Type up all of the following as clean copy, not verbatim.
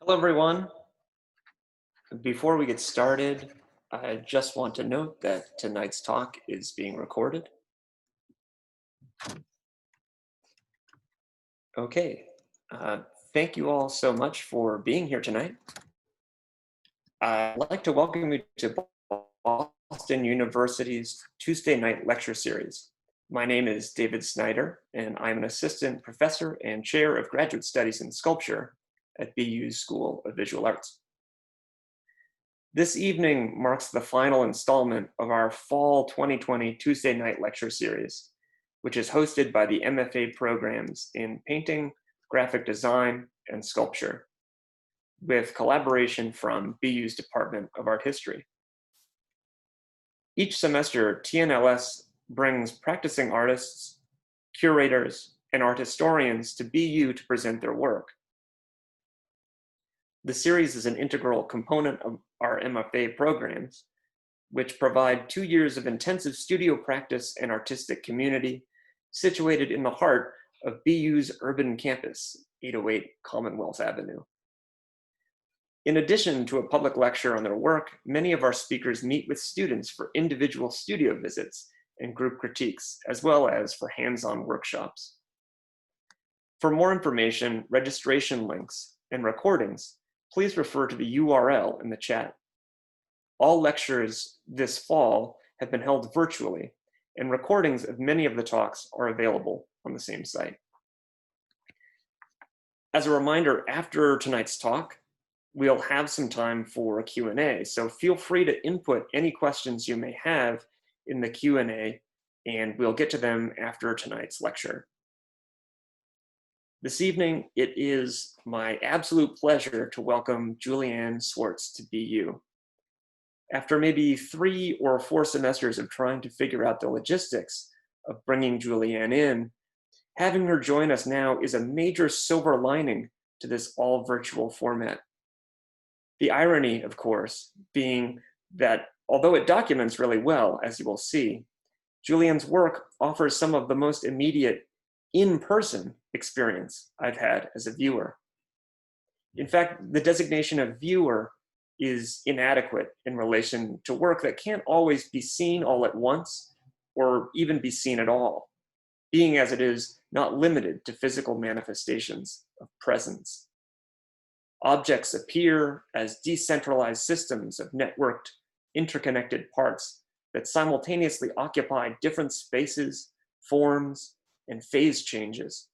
Hello, everyone. Before we get started, I just want to note that tonight's talk is being recorded. Okay, thank you all so much for being here tonight. I'd like to welcome you to Boston University's Tuesday night lecture series. My name is David Snyder, and I'm an assistant professor and chair of graduate studies in sculpture at BU's School of Visual Arts. This evening marks the final installment of our fall 2020 Tuesday night lecture series, which is hosted by the MFA programs in painting, graphic design, and sculpture, with collaboration from BU's Department of Art History. Each semester, TNLS brings practicing artists, curators, and art historians to BU to present their work. The series is an integral component of our MFA programs, which provide 2 years of intensive studio practice and artistic community situated in the heart of BU's urban campus, 808 Commonwealth Avenue. In addition to a public lecture on their work, many of our speakers meet with students for individual studio visits and group critiques, as well as for hands-on workshops. For more information, registration links, and recordings, please refer to the URL in the chat. All lectures this fall have been held virtually, and recordings of many of the talks are available on the same site. As a reminder, after tonight's talk, we'll have some time for a Q&A, so feel free to input any questions you may have in the Q&A, and we'll get to them after tonight's lecture. This evening, it is my absolute pleasure to welcome Julianne Swartz to BU. After maybe 3 or 4 semesters of trying to figure out the logistics of bringing Julianne in, having her join us now is a major silver lining to this all-virtual format. The irony, of course, being that although it documents really well, as you will see, Julianne's work offers some of the most immediate in-person experience I've had as a viewer. In fact, the designation of viewer is inadequate in relation to work that can't always be seen all at once or even be seen at all, being as it is not limited to physical manifestations of presence. Objects appear as decentralized systems of networked, interconnected parts that simultaneously occupy different spaces, forms, and phase changes.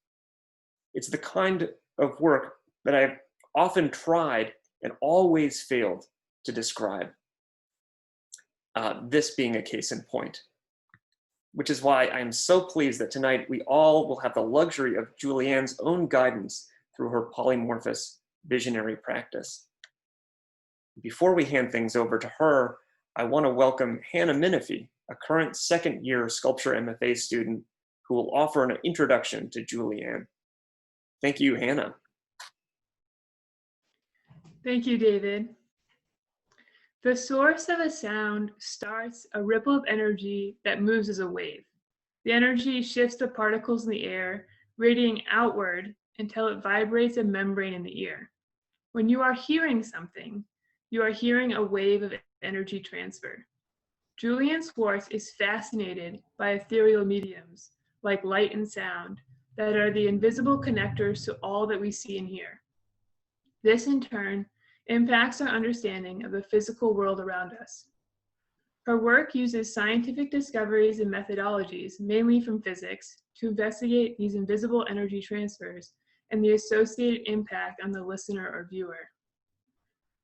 It's the kind of work that I've often tried and always failed to describe. This being a case in point, which is why I am so pleased that tonight we all will have the luxury of Julianne's own guidance through her polymorphous visionary practice. Before we hand things over to her, I want to welcome Hannah Minifee, a current second-year sculpture MFA student who will offer an introduction to Julianne. Thank you, Hannah. Thank you, David. The source of a sound starts a ripple of energy that moves as a wave. The energy shifts the particles in the air, radiating outward until it vibrates a membrane in the ear. When you are hearing something, you are hearing a wave of energy transfer. Julianne Swartz is fascinated by ethereal mediums, like light and sound, that are the invisible connectors to all that we see and hear. This, in turn, impacts our understanding of the physical world around us. Her work uses scientific discoveries and methodologies, mainly from physics, to investigate these invisible energy transfers and the associated impact on the listener or viewer.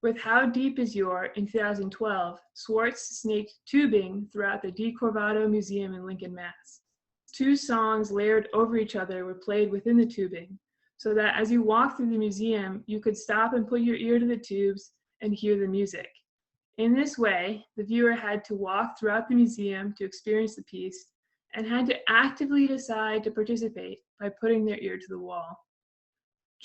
With How Deep Is Your in 2012, Swartz snaked tubing throughout the De Corvado Museum in Lincoln, Mass. 2 songs layered over each other were played within the tubing, so that as you walked through the museum, you could stop and put your ear to the tubes and hear the music. In this way, the viewer had to walk throughout the museum to experience the piece and had to actively decide to participate by putting their ear to the wall.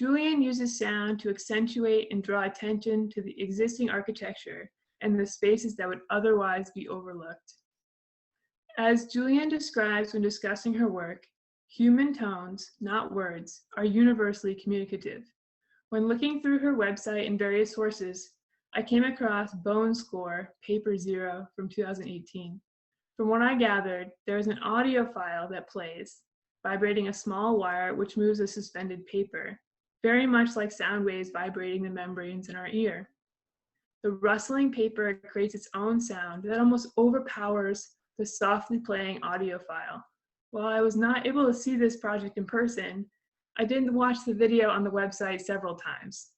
Julianne uses sound to accentuate and draw attention to the existing architecture and the spaces that would otherwise be overlooked. As Julianne describes when discussing her work, human tones, not words, are universally communicative. When looking through her website and various sources, I came across Bone Score Paper Zero from 2018. From what I gathered, there is an audio file that plays, vibrating a small wire which moves a suspended paper, very much like sound waves vibrating the membranes in our ear. The rustling paper creates its own sound that almost overpowers the softly playing audio file. While I was not able to see this project in person, I did watch the video on the website several times.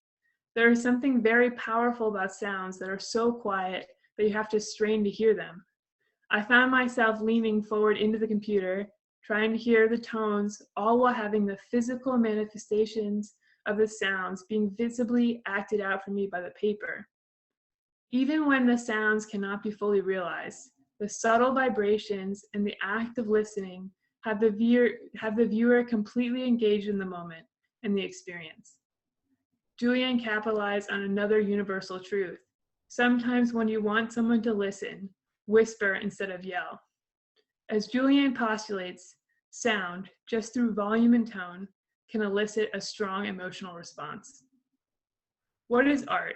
There is something very powerful about sounds that are so quiet that you have to strain to hear them. I found myself leaning forward into the computer, trying to hear the tones, all while having the physical manifestations of the sounds being visibly acted out for me by the paper. Even when the sounds cannot be fully realized, the subtle vibrations and the act of listening have the viewer completely engaged in the moment and the experience. Julianne capitalized on another universal truth. Sometimes when you want someone to listen, whisper instead of yell. As Julianne postulates, sound, just through volume and tone, can elicit a strong emotional response. What is art?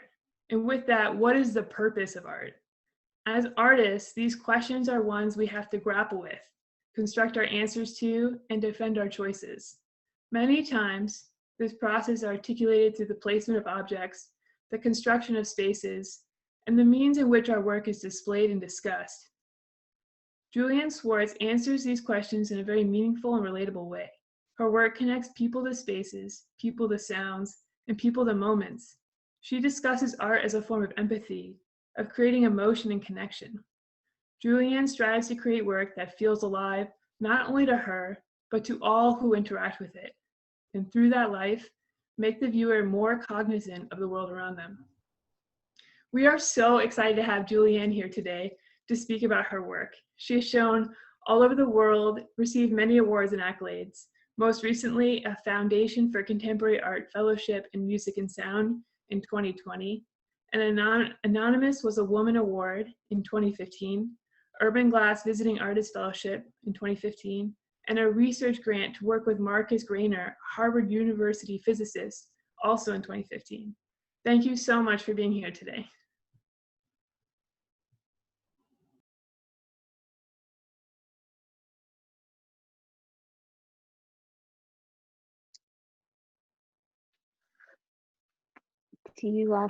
And with that, what is the purpose of art? As artists, these questions are ones we have to grapple with, construct our answers to, and defend our choices. Many times, this process is articulated through the placement of objects, the construction of spaces, and the means in which our work is displayed and discussed. Julianne Swartz answers these questions in a very meaningful and relatable way. Her work connects people to spaces, people to sounds, and people to moments. She discusses art as a form of empathy, of creating emotion and connection. Julianne strives to create work that feels alive, not only to her, but to all who interact with it, and through that life, make the viewer more cognizant of the world around them. We are so excited to have Julianne here today to speak about her work. She has shown all over the world, received many awards and accolades, most recently a Foundation for Contemporary Art Fellowship in Music and Sound in 2020. An Anonymous was a Woman Award in 2015, Urban Glass Visiting Artist Fellowship in 2015, and a research grant to work with Marcus Grainer, Harvard University physicist, also in 2015. Thank you so much for being here today. Do you all,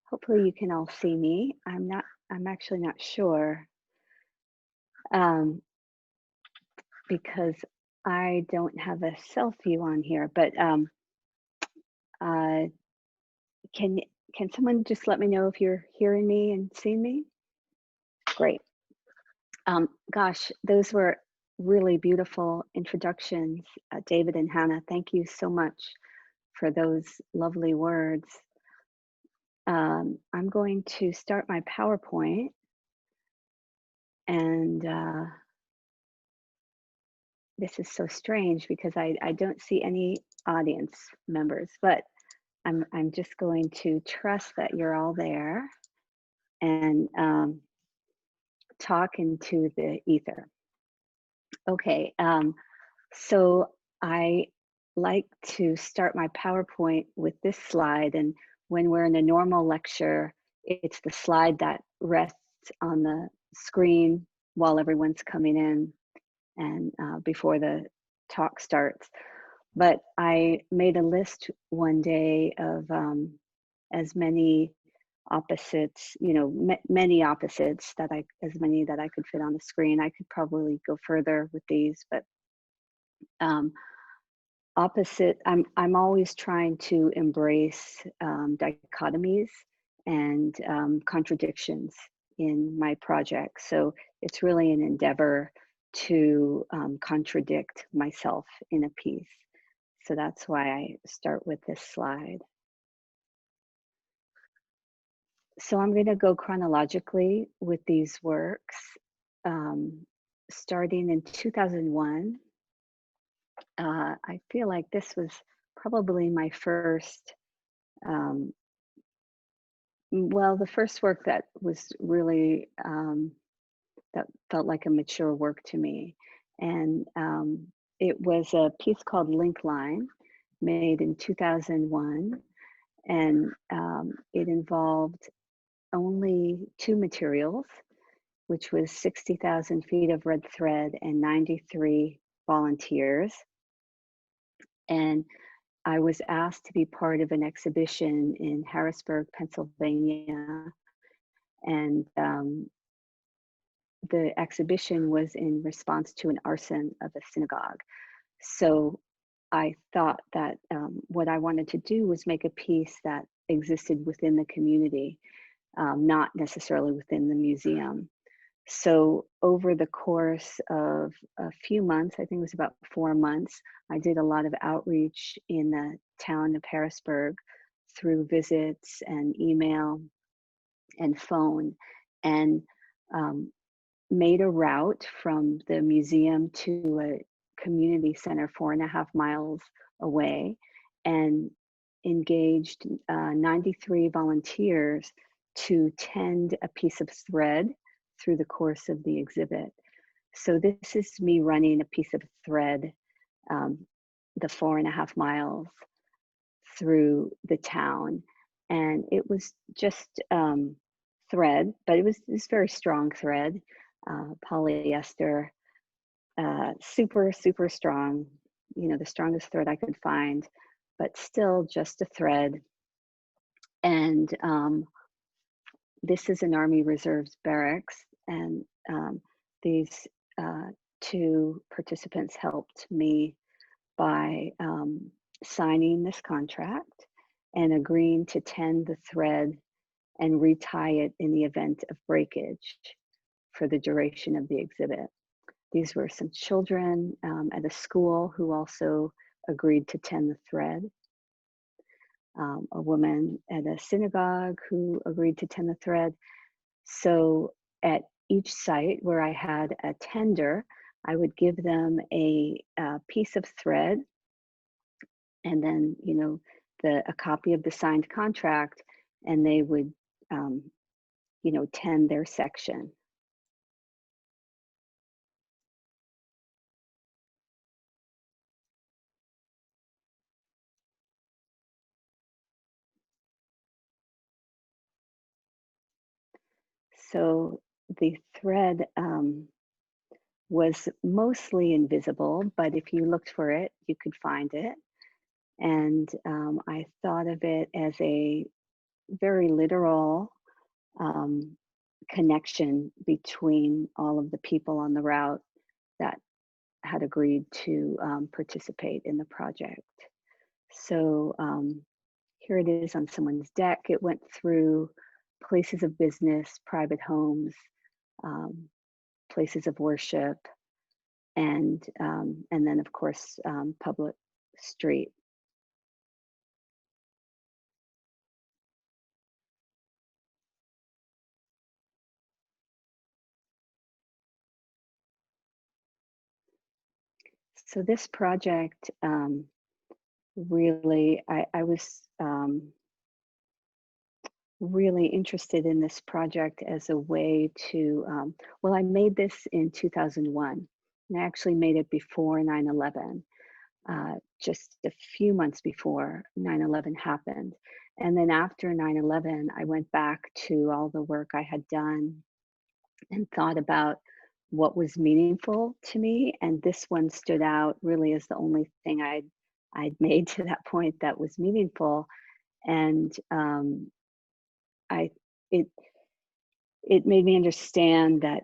hopefully you can all see me. I'm actually not sure because I don't have a self view on here, but can someone just let me know if you're hearing me and seeing me? Great. Gosh, those were really beautiful introductions, David and Hannah. Thank you so much for those lovely words. I'm going to start my PowerPoint, and this is so strange because I don't see any audience members, but I'm just going to trust that you're all there and talk into the ether. Okay, so I like to start my PowerPoint with this slide, and when we're in a normal lecture, it's the slide that rests on the screen while everyone's coming in and before the talk starts. But I made a list one day of as many opposites, many opposites as many that I could fit on the screen. I could probably go further with these, but opposite, I'm always trying to embrace dichotomies and contradictions in my project. So it's really an endeavor to contradict myself in a piece. So that's why I start with this slide. So I'm going to go chronologically with these works, starting in 2001. I feel like this was probably my first, the first work that was really, that felt like a mature work to me. And it was a piece called Link Line. made in 2001, and it involved only two materials, which was 60,000 feet of red thread and 93 volunteers. And I was asked to be part of an exhibition in Harrisburg, Pennsylvania. And the exhibition was in response to an arson of a synagogue. So I thought that what I wanted to do was make a piece that existed within the community, not necessarily within the museum. So over the course of a few months, I think it was about 4 months, I did a lot of outreach in the town of Harrisburg through visits and email and phone, and made a route from the museum to a community center 4.5 miles away, and engaged 93 volunteers to tend a piece of thread through the course of the exhibit. So this is me running a piece of thread, the 4.5 miles through the town. And it was just thread, but it was very strong thread, polyester, super, super strong, you know, the strongest thread I could find, but still just a thread. And this is an Army Reserves barracks, and these two participants helped me by signing this contract and agreeing to tend the thread and retie it in the event of breakage for the duration of the exhibit. These were some children at a school who also agreed to tend the thread. A woman at a synagogue who agreed to tend the thread. So at each site where I had a tender, I would give them a piece of thread, and then, you know, a copy of the signed contract, and they would, you know, tend their section. So the thread was mostly invisible, but if you looked for it, you could find it. And I thought of it as a very literal connection between all of the people on the route that had agreed to participate in the project. So here it is on someone's deck. It went through places of business, private homes, places of worship, and then of course public street. So this project really, I was really interested in this project as a way to, well, I made this in 2001, and I actually made it before 9/11, just a few months before 9/11 happened. And then after 9/11, I went back to all the work I had done and thought about what was meaningful to me. And this one stood out really as the only thing I'd made to that point that was meaningful. And I it it made me understand that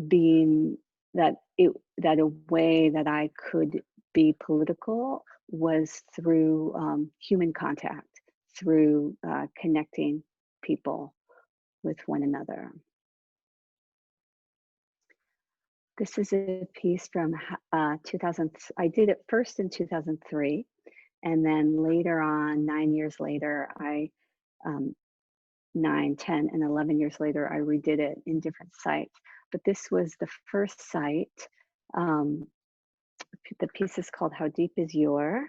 being that a way that I could be political was through human contact, through connecting people with one another. This is a piece from 2000. I did it first in 2003, and then later on, 9 years later, 9, 10, and 11 years later, I redid it in different sites. But this was the first site. The piece is called How Deep Is Your?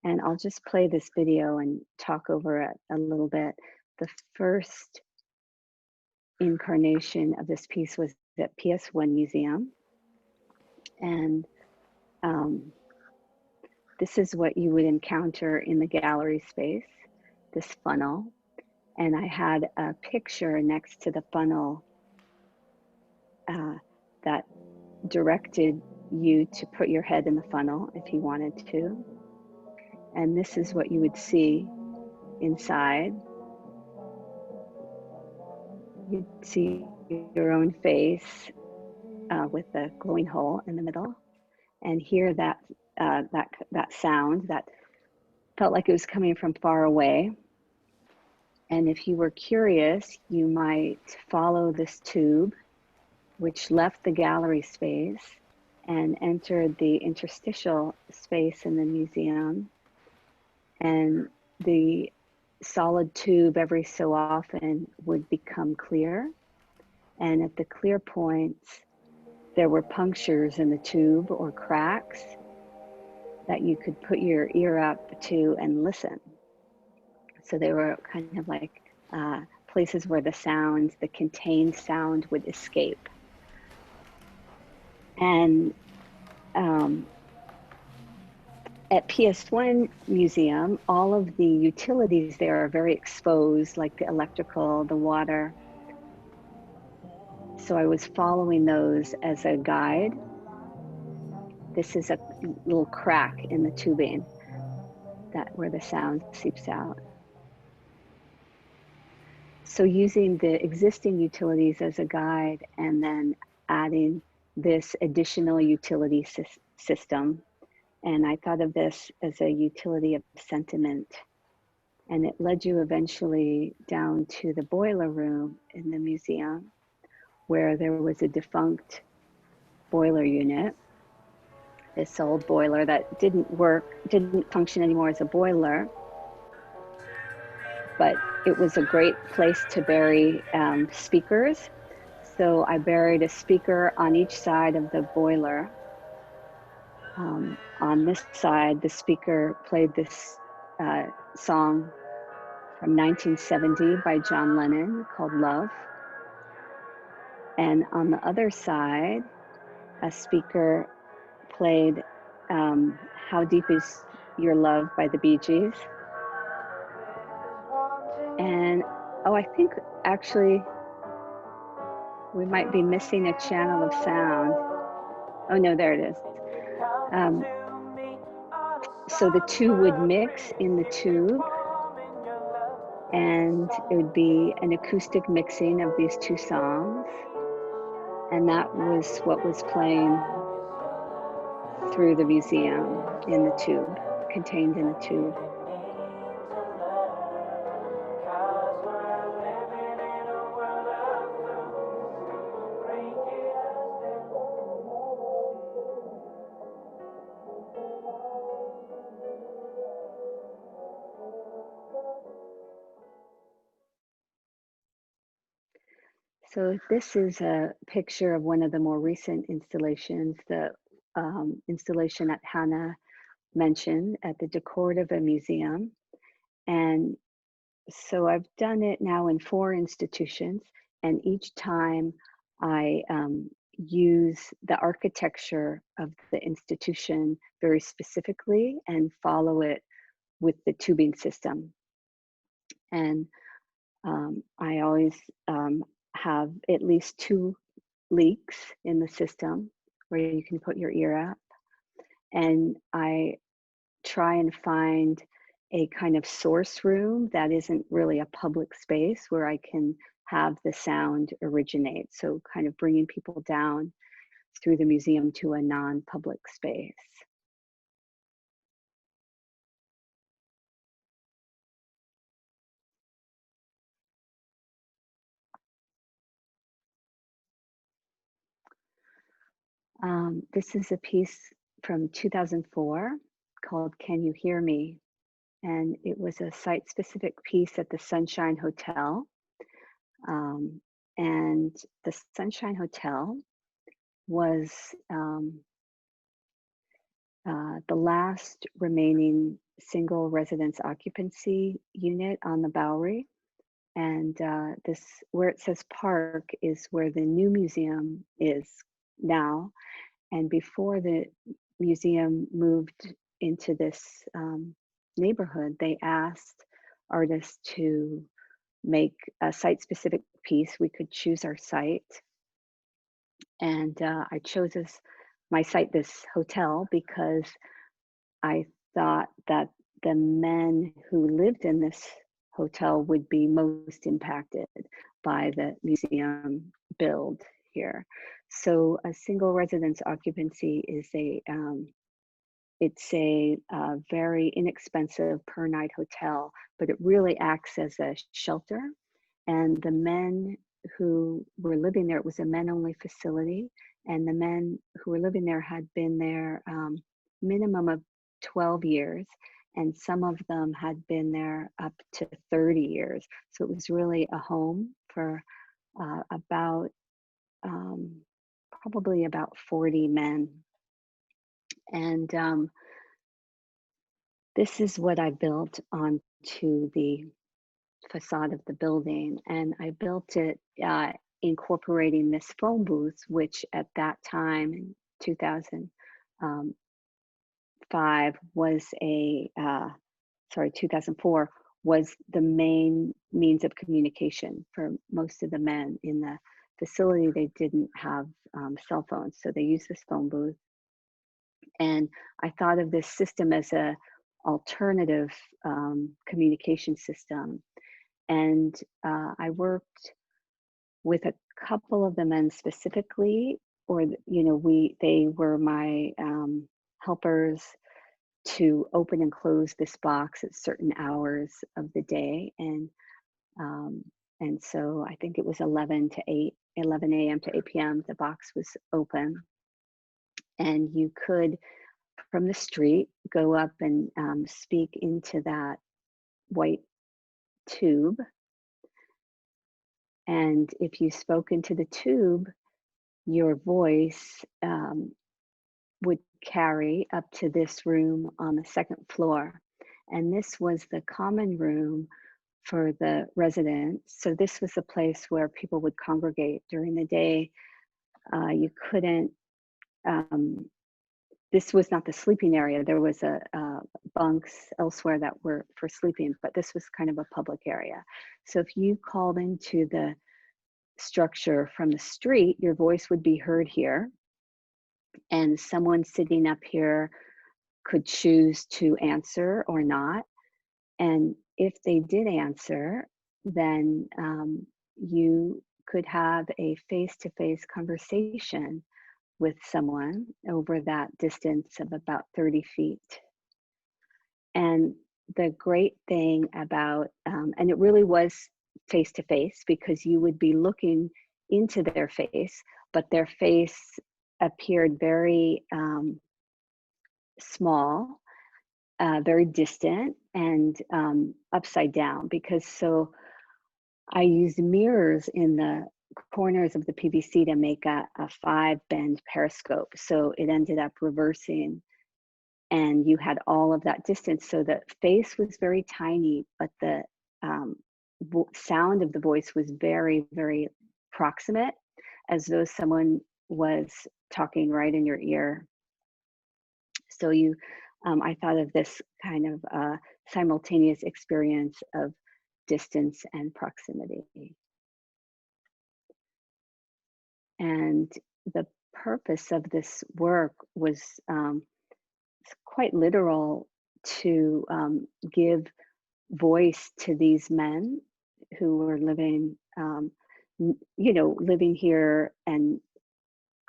And I'll just play this video and talk over it a little bit. The first incarnation of this piece was at PS1 Museum. And this is what you would encounter in the gallery space, this funnel. And I had a picture next to the funnel that directed you to put your head in the funnel if you wanted to. And this is what you would see inside. You'd see your own face with the glowing hole in the middle, and hear that sound that felt like it was coming from far away. And if you were curious, you might follow this tube, which left the gallery space and entered the interstitial space in the museum. And the solid tube every so often would become clear. And at the clear points, there were punctures in the tube or cracks that you could put your ear up to and listen. So they were kind of like places where the contained sound would escape. And at PS1 Museum, all of the utilities there are very exposed, like the electrical, the water. So I was following those as a guide. This is a little crack in the tubing where the sound seeps out. So using the existing utilities as a guide and then adding this additional utility system. And I thought of this as a utility of sentiment. And it led you eventually down to the boiler room in the museum, where there was a defunct boiler unit, this old boiler that didn't function anymore as a boiler, but it was a great place to bury speakers. So I buried a speaker on each side of the boiler. On this side, the speaker played this song from 1970 by John Lennon called Love. And on the other side, a speaker played How Deep Is Your Love by the Bee Gees. And I think actually we might be missing a channel of sound. Oh no, there it is. So the two would mix in the tube, and it would be an acoustic mixing of these two songs. And that was what was playing through the museum in the tube, contained in a tube. So this is a picture of one of the more recent installations, the installation that Hannah mentioned at the Decorative Museum. And so I've done it now in 4 institutions, and each time I use the architecture of the institution very specifically and follow it with the tubing system. And I always have at least 2 leaks in the system where you can put your ear up. And I try and find a kind of source room that isn't really a public space where I can have the sound originate. So kind of bringing people down through the museum to a non-public space. This is a piece from 2004 called Can You Hear Me? And it was a site-specific piece at the Sunshine Hotel. And the Sunshine Hotel was the last remaining single residence occupancy unit on the Bowery. And this, where it says park, is where the new museum is now. And before the museum moved into this neighborhood, they asked artists to make a site-specific piece. We could choose our site, and I chose my site, this hotel, because I thought that the men who lived in this hotel would be most impacted by the museum build here. So a single residence occupancy is it's a very inexpensive per night hotel, but it really acts as a shelter. And the men who were living there, it was a men only facility, and the men who were living there had been there minimum of 12 years, and some of them had been there up to 30 years. So it was really a home for about probably about 40 men. And this is what I built onto the facade of the building. And I built it incorporating this phone booth, which at that time in 2005 was 2004 was the main means of communication for most of the men in the facility. They didn't have cell phones, so they used this phone booth. And I thought of this system as a alternative communication system. And I worked with a couple of the men specifically, or they were my helpers to open and close this box at certain hours of the day. And so I think it was 11 a.m. to 8 p.m. the box was open, and you could, from the street, go up and speak into that white tube. And if you spoke into the tube, your voice would carry up to this room on the second floor. And this was the common room for the residents. So this was the place where people would congregate during the day. You couldn't, this was not the sleeping area. There was bunks elsewhere that were for sleeping, but this was kind of a public area. So if you called into the structure from the street, your voice would be heard here, and someone sitting up here could choose to answer or not. And if they did answer, then you could have a face-to-face conversation with someone over that distance of about 30 feet. And the great thing about, and it really was face-to-face, because you would be looking into their face, but their face appeared very small, very distant, and upside down, because so I used mirrors in the corners of the PVC to make a 5-bend periscope. So it ended up reversing, and you had all of that distance. So the face was very tiny, but the sound of the voice was very, very proximate, as though someone was talking right in your ear. So I thought of this kind of simultaneous experience of distance and proximity. And the purpose of this work was quite literal, to give voice to these men who were living, living here, and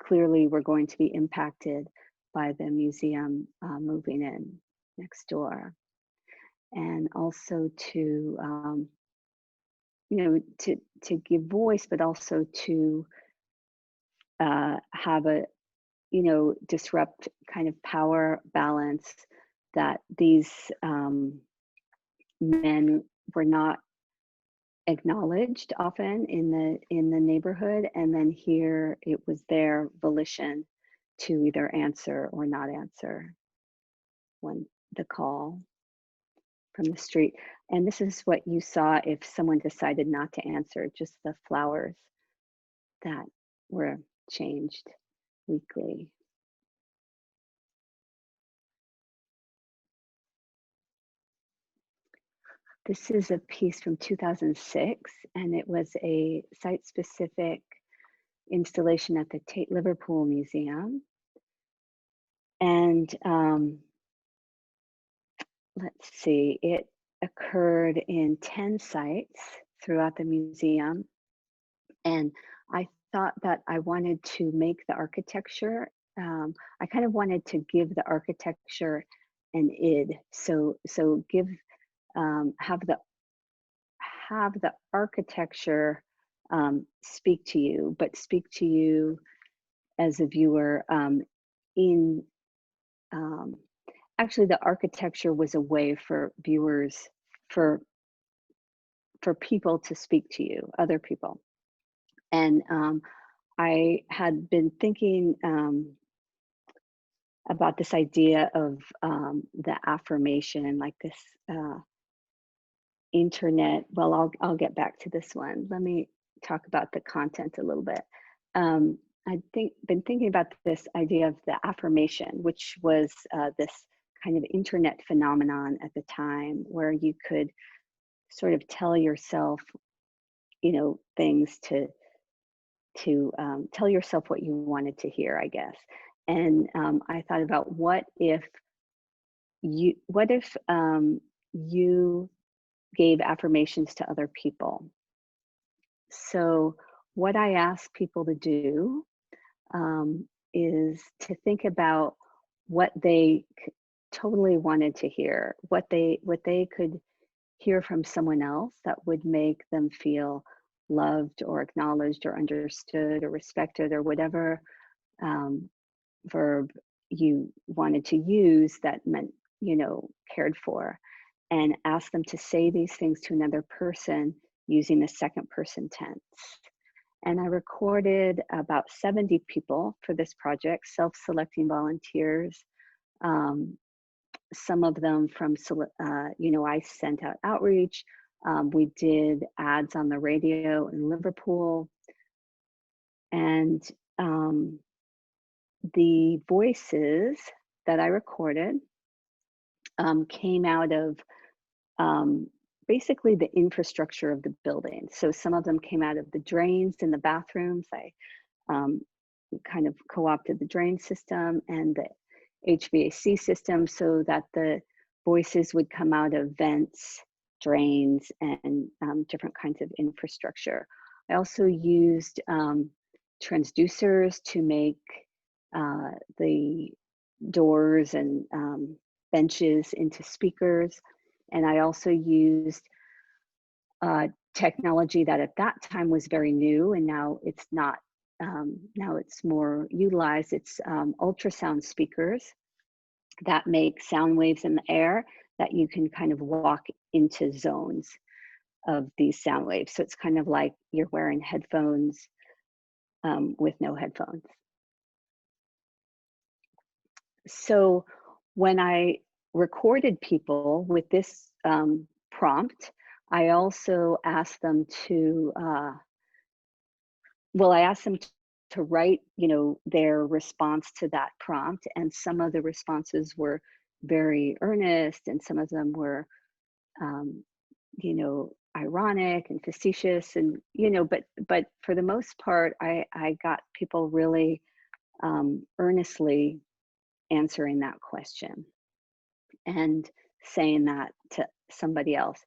clearly were going to be impacted by the museum moving in next door. And also to, to give voice, but also to have a, disrupt kind of power balance that these men were not acknowledged often in the neighborhood, and then here it was their volition to either answer or not answer when the call from the street. And this is what you saw if someone decided not to answer, just the flowers that were changed weekly. This is a piece from 2006, and it was a site-specific installation at the Tate Liverpool Museum. And let's see, it occurred in 10 sites throughout the museum. And I thought that I wanted to make the architecture, I kind of wanted to give the architecture an id. So give, have the architecture speak to you, but speak to you as a viewer in, actually the architecture was a way for viewers, for people to speak to you, other people. And I had been thinking about this idea of the affirmation, like this internet. Well, I'll get back to this one. Let me talk about the content a little bit. Been thinking about this idea of the affirmation, which was this kind of internet phenomenon at the time, where you could sort of tell yourself, you know, things to tell yourself what you wanted to hear, I guess. And I thought about what if you gave affirmations to other people. So what I ask people to do is to think about what they totally wanted to hear, what they could hear from someone else that would make them feel loved or acknowledged or understood or respected, or whatever verb you wanted to use that meant, you know, cared for, and ask them to say these things to another person using the second person tense. And I recorded about 70 people for this project, self-selecting volunteers. Some of them from, you know, I sent out outreach. We did ads on the radio in Liverpool. And the voices that I recorded came out of basically the infrastructure of the building. So some of them came out of the drains in the bathrooms. I kind of co-opted the drain system and the HVAC system so that the voices would come out of vents, drains, and different kinds of infrastructure. I also used transducers to make the doors and benches into speakers. And I also used technology that at that time was very new, and now it's not, now it's more utilized. It's ultrasound speakers that make sound waves in the air that you can kind of walk into zones of these sound waves. So it's kind of like you're wearing headphones with no headphones. So when I recorded people with this prompt, I also asked them to, I asked them to write, you know, their response to that prompt. And some of the responses were very earnest, and some of them were, you know, ironic and facetious, and, you know, but for the most part, I got people really earnestly answering that question and saying that to somebody else.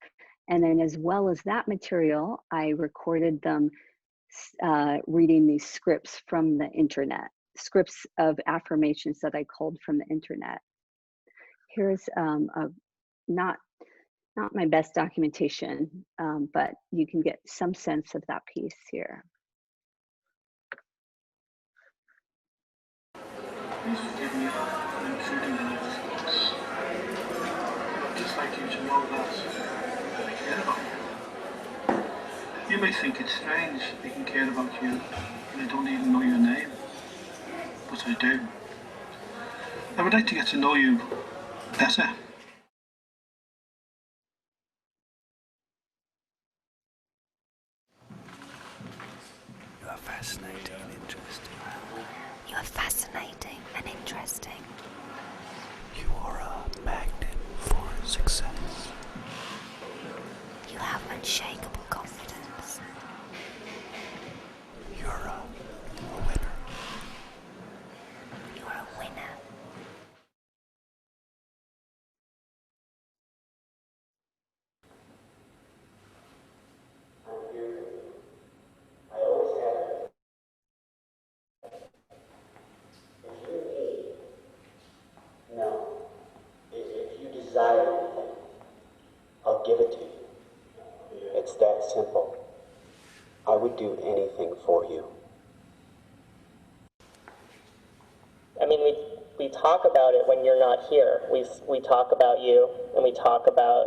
And then, as well as that material, I recorded them reading these scripts from the internet, scripts of affirmations that I culled from the internet. Here's not my best documentation, but you can get some sense of that piece here. Please forgive me for intruding on your thoughts. I'd just like you to know that I care about you. You may think it's strange I can care about you and I don't even know your name, but I do. I would like to get to know you better. You are fascinating and interesting. You are fascinating and interesting. You are a magnet for success. have unshakable confidence. You're a winner. You're a winner. I always have. If you need, no. If you desire anything, I'll give it to you. It's that simple. I would do anything for you. I mean, we talk about it when you're not here. We talk about you, and we talk about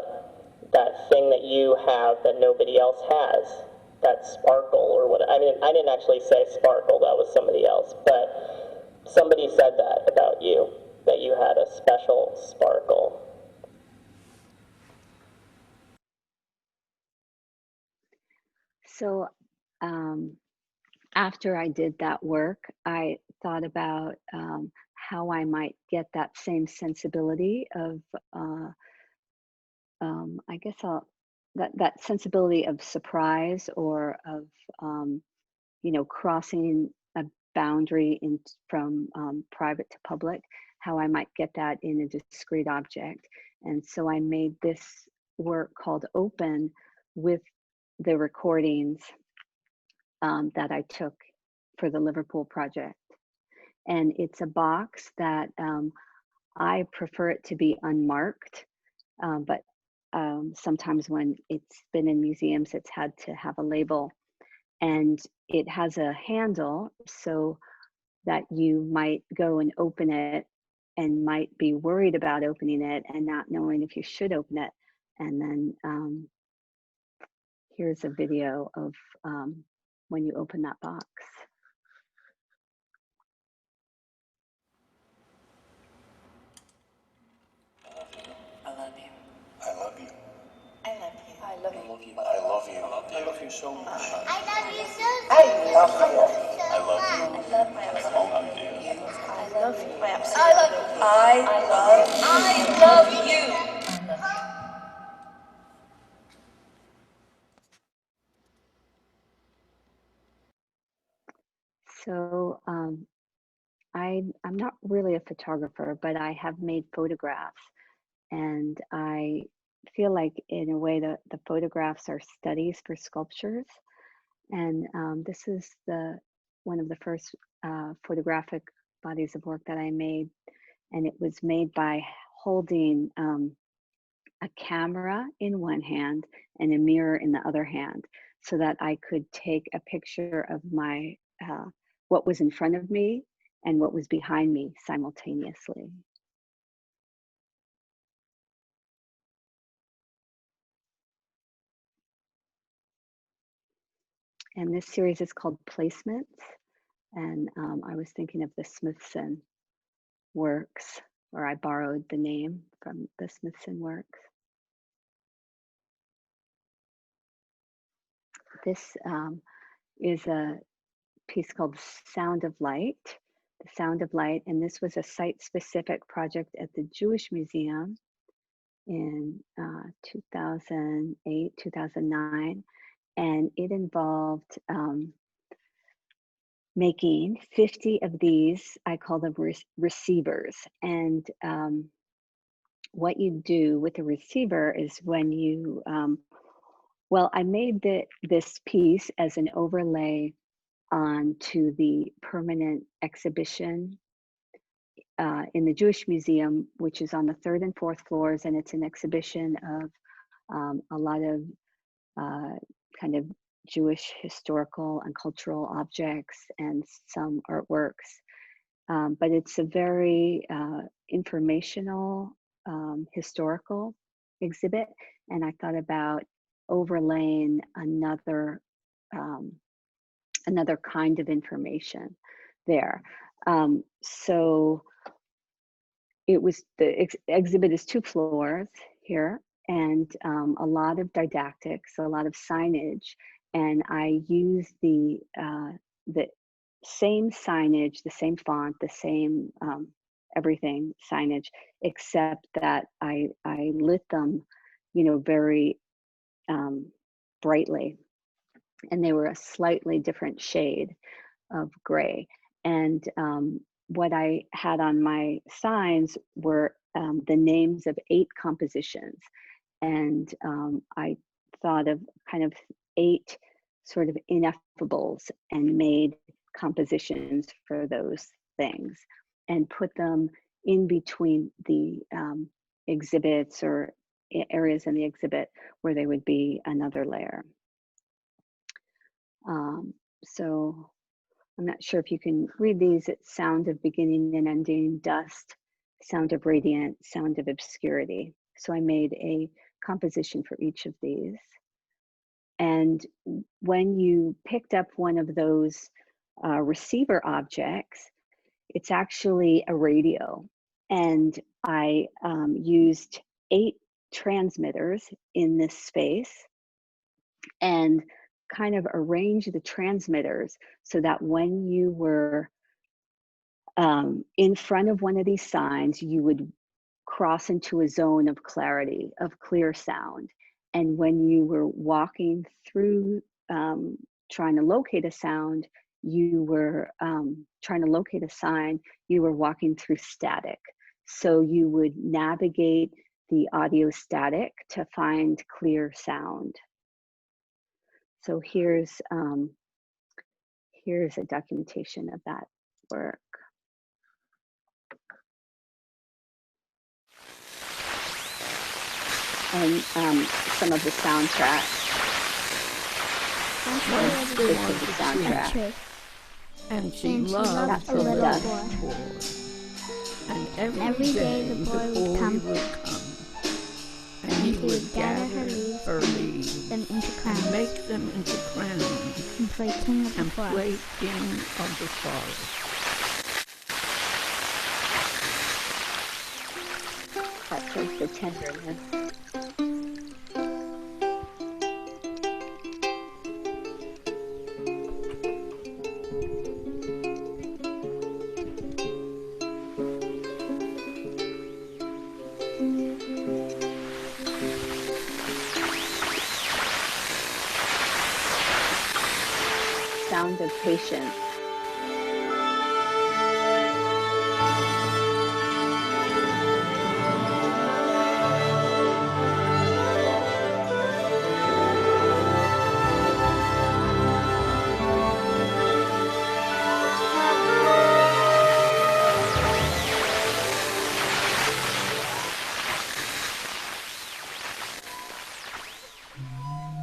that thing that you have that nobody else has, that sparkle or what. I mean, I didn't actually say sparkle, that was somebody else, but somebody said that about you, that you had a special sparkle. So after I did that work, I thought about how I might get that same sensibility of, I guess that sensibility of surprise, or of, crossing a boundary from private to public, how I might get that in a discrete object. And so I made this work called Open with the recordings that I took for the Liverpool project. And it's a box that I prefer it to be unmarked, but sometimes when it's been in museums, it's had to have a label. And it has a handle so that you might go and open it and might be worried about opening it and not knowing if you should open it. And then here's a video of when you open that box. I love you. I love you. I love you. I love you. I love you. I love you so much. I love you so much. I love you. I love you. I love my I love you. I love you. I love you. So I'm not really a photographer, but I have made photographs, and I feel like in a way that the photographs are studies for sculptures. And this is one of the first photographic bodies of work that I made, and it was made by holding a camera in one hand and a mirror in the other hand, so that I could take a picture of my what was in front of me and what was behind me simultaneously. And this series is called Placements. And I was thinking of the Smithson works, or I borrowed the name from the Smithson works. This is a piece called Sound of Light, The Sound of Light. And this was a site-specific project at the Jewish Museum in 2008, 2009. And it involved making 50 of these, I call them receivers. And what you do with a receiver is when you, I made this piece as an overlay onto the permanent exhibition in the Jewish Museum, which is on the 3rd and 4th floors. And it's an exhibition of a lot of kind of Jewish historical and cultural objects and some artworks. But it's a very informational, historical exhibit. And I thought about overlaying another kind of information there. So it was, the exhibit is 2 floors here, and a lot of didactics, a lot of signage. And I use the same signage, the same font, the same everything signage, except that I lit them, very brightly, and they were a slightly different shade of gray. And what I had on my signs were the names of 8 compositions. And I thought of kind of 8 sort of ineffables and made compositions for those things and put them in between the exhibits or areas in the exhibit where they would be another layer. So I'm not sure if you can read these. It's sound of beginning and ending, dust, sound of radiant, sound of obscurity. So I made a composition for each of these. And when you picked up one of those receiver objects, it's actually a radio. And I used 8 transmitters in this space and kind of arranged the transmitters so that when you were in front of one of these signs, you would cross into a zone of clarity, of clear sound. And when you were walking through trying to locate a sound, you were trying to locate a sign, you were walking through static. So you would navigate the audio static to find clear sound. So here's a documentation of that work. And some of the soundtracks. This is the soundtrack. And she loved a little dust. boy. And every day the boy would come. And he would gather her leaves them into crowns, and make them into crowns, and play king of the forest. That shows the tenderness. Sound of patience.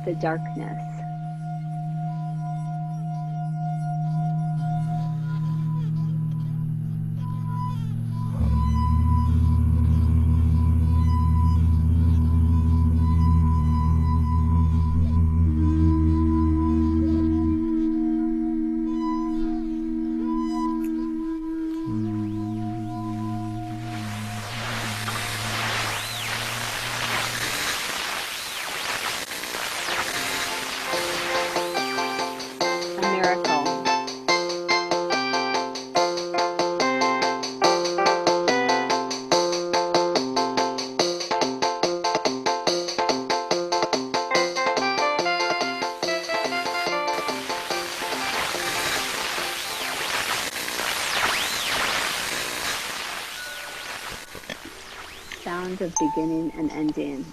The darkness. Sound of beginning and ending.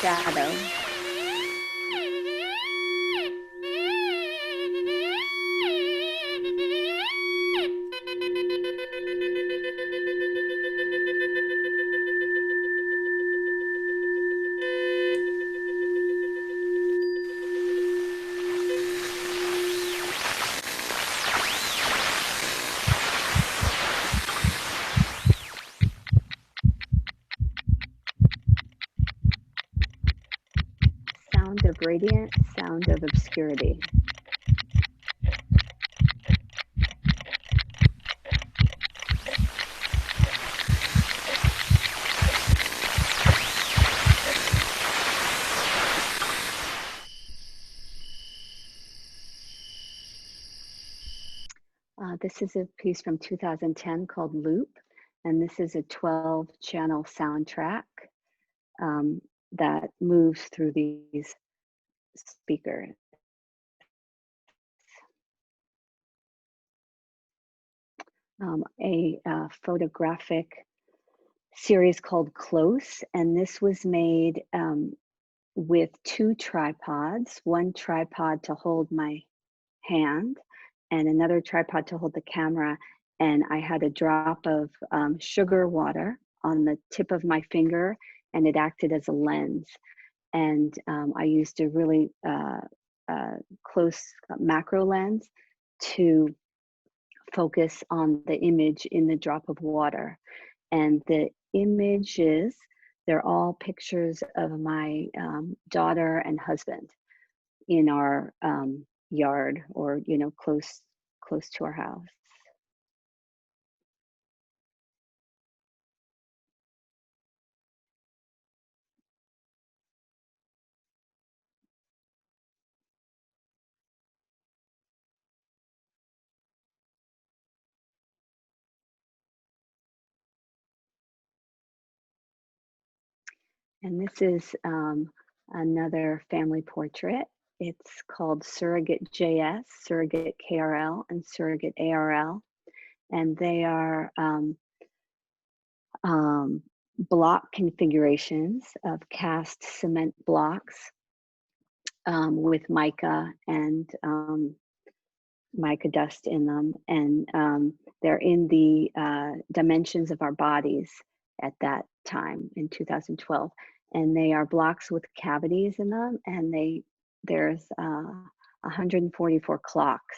Shadow. Sound of radiant, sound of obscurity. This is a piece from 2010 called Loop, and this is a 12-channel soundtrack that moves through these speakers. A photographic series called Close, and this was made with 2 tripods, one tripod to hold my hand and another tripod to hold the camera. And I had a drop of sugar water on the tip of my finger, and it acted as a lens. And I used a really close macro lens to focus on the image in the drop of water. And the images, they're all pictures of my daughter and husband in our yard, or close to our house. And this is another family portrait. It's called Surrogate JS, Surrogate KRL, and Surrogate ARL. And they are block configurations of cast cement blocks with mica and mica dust in them. And they're in the dimensions of our bodies at that time in 2012. And they are blocks with cavities in them, and there's 144 clocks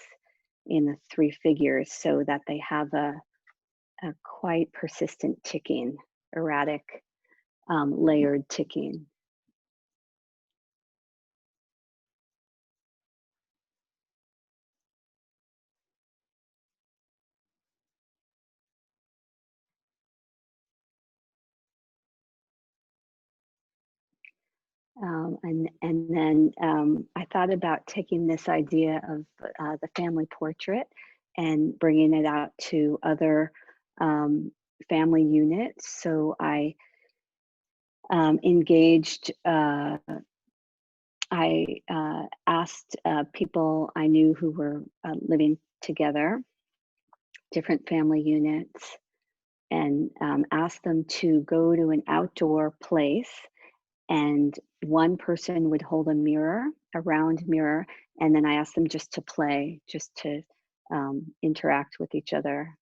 in the 3 figures, so that they have a quite persistent ticking, erratic, layered ticking. And then I thought about taking this idea of the family portrait and bringing it out to other family units. So I engaged, I asked people I knew who were living together, different family units, and asked them to go to an outdoor place, and one person would hold a round mirror, and then I asked them just to play, just to interact with each other.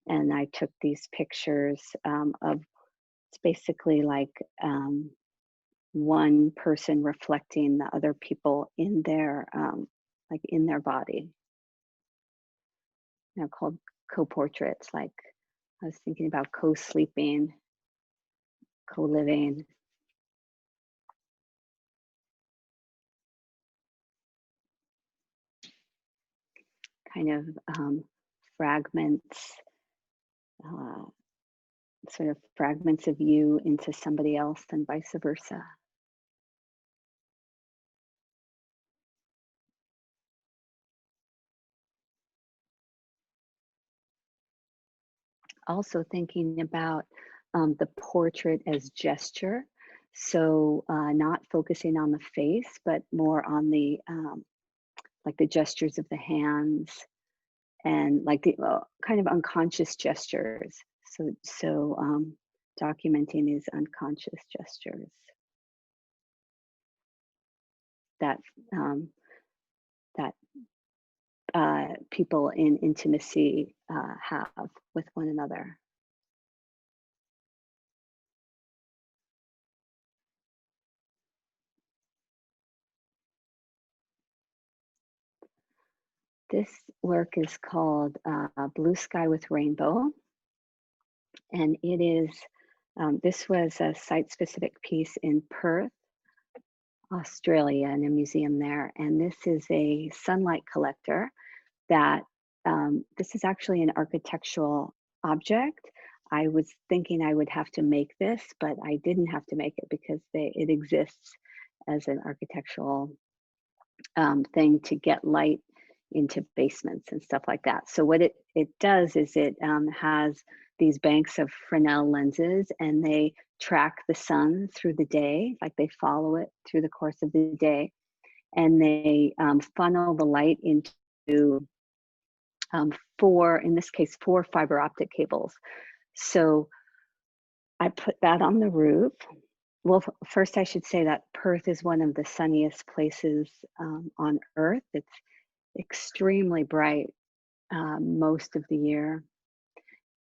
And I took these pictures of, it's basically like one person reflecting the other people in their like in their body. They're called co-portraits. Like I was thinking about co-sleeping, co-living. Kind of fragments, sort of fragments of you into somebody else and vice versa. Also thinking about the portrait as gesture. So not focusing on the face, but more on the like the gestures of the hands, and like the kind of unconscious gestures. So documenting these unconscious gestures that people in intimacy have with one another. This work is called Blue Sky with Rainbow, and it is, this was a site-specific piece in Perth, Australia, in a museum there. And this is a sunlight collector that, this is actually an architectural object. I was thinking I would have to make this, but I didn't have to make it because it exists as an architectural thing to get light into basements and stuff like that. So what it does is it has these banks of Fresnel lenses, and they track the sun through the day, like they follow it through the course of the day, and they funnel the light into in this case, 4 fiber optic cables. So I put that on the roof. Well, first I should say that Perth is one of the sunniest places on Earth. It's extremely bright most of the year.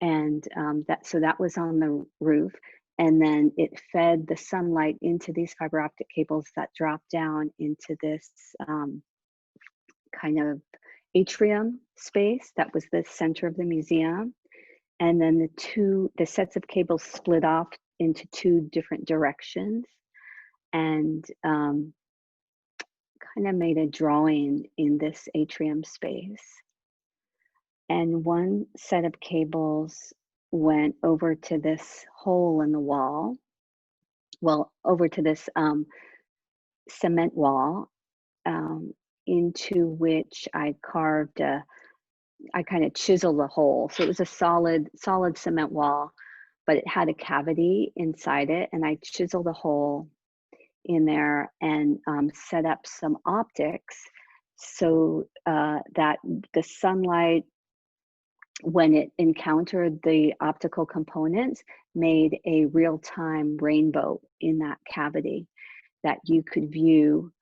And so that was on the roof. And then it fed the sunlight into these fiber optic cables that drop down into this kind of atrium space that was the center of the museum. And then the sets of cables split off into 2 different directions, and kind of made a drawing in this atrium space. And one set of cables went over to this hole in the wall, well, over to this cement wall, into which I carved I kind of chiseled a hole. So it was a solid cement wall, but it had a cavity inside it, and I chiseled a hole in there and set up some optics so that the sunlight, when it encountered the optical components, made a real-time rainbow in that cavity that you could view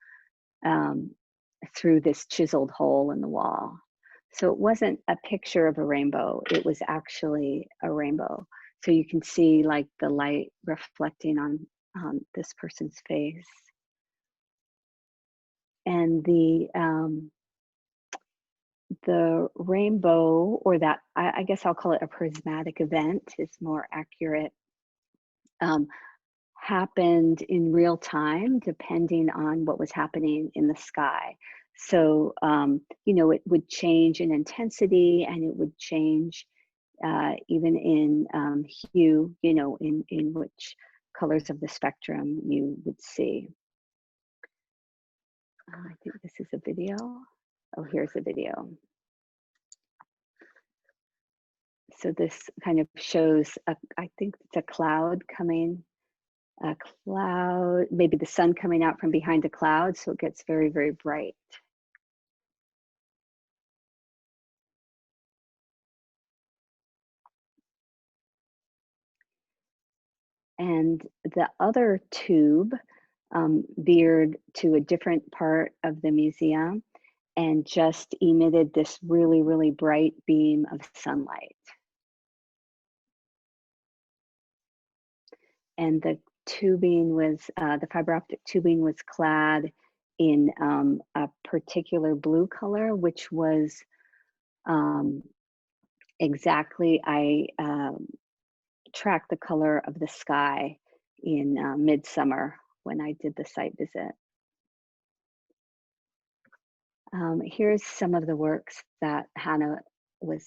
through this chiseled hole in the wall. So it wasn't a picture of a rainbow, it was actually a rainbow. So you can see like the light reflecting on this person's face. And the rainbow, or that, I guess I'll call it a prismatic event, is more accurate, happened in real time depending on what was happening in the sky. So, it would change in intensity, and it would change even in hue, in which colors of the spectrum you would see. I think this is a video. Oh, here's a video. So this kind of shows, I think it's a cloud coming, maybe the sun coming out from behind a cloud, so it gets very, very bright. And the other tube veered to a different part of the museum and just emitted this really, really bright beam of sunlight. And the tubing was, the fiber optic tubing was clad in a particular blue color, which was exactly, I tracked the color of the sky in midsummer when I did the site visit. Here's some of the works that Hannah was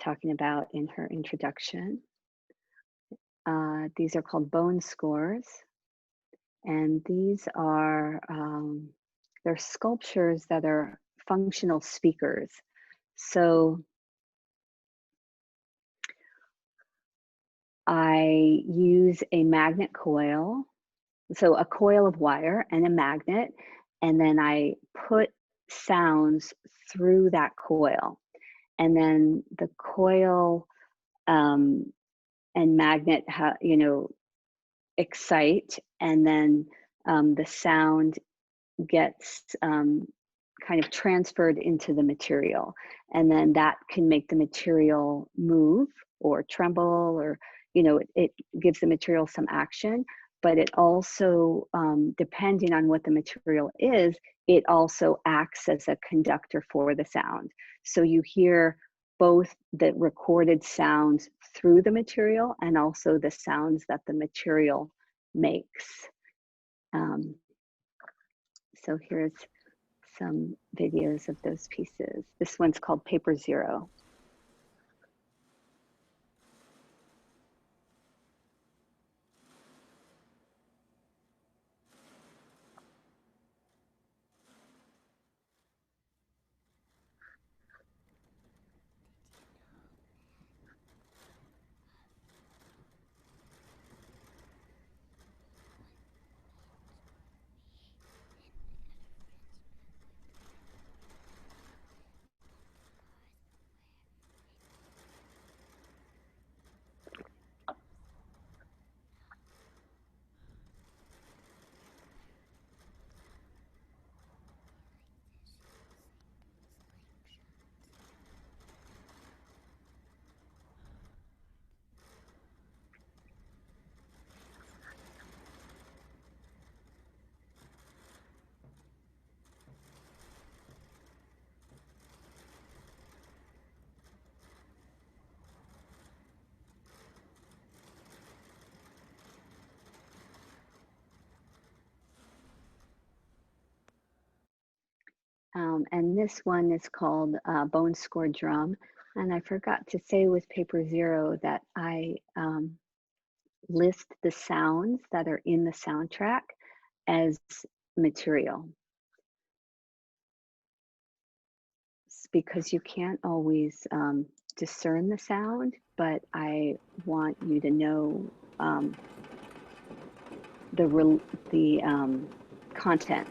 talking about in her introduction. These are called bone scores, and these are they're sculptures that are functional speakers. So I use a magnet coil, so a coil of wire and a magnet, and then I put sounds through that coil, and then the coil and magnet excite, and then the sound gets kind of transferred into the material, and then that can make the material move or tremble, or it gives the material some action. But it also, depending on what the material is, it also acts as a conductor for the sound. So you hear both the recorded sounds through the material and also the sounds that the material makes. So here's some videos of those pieces. This one's called Paper Zero. And this one is called Bone Score Drum. And I forgot to say with paper zero that I list the sounds that are in the soundtrack as material. It's because you can't always discern the sound, but I want you to know the content.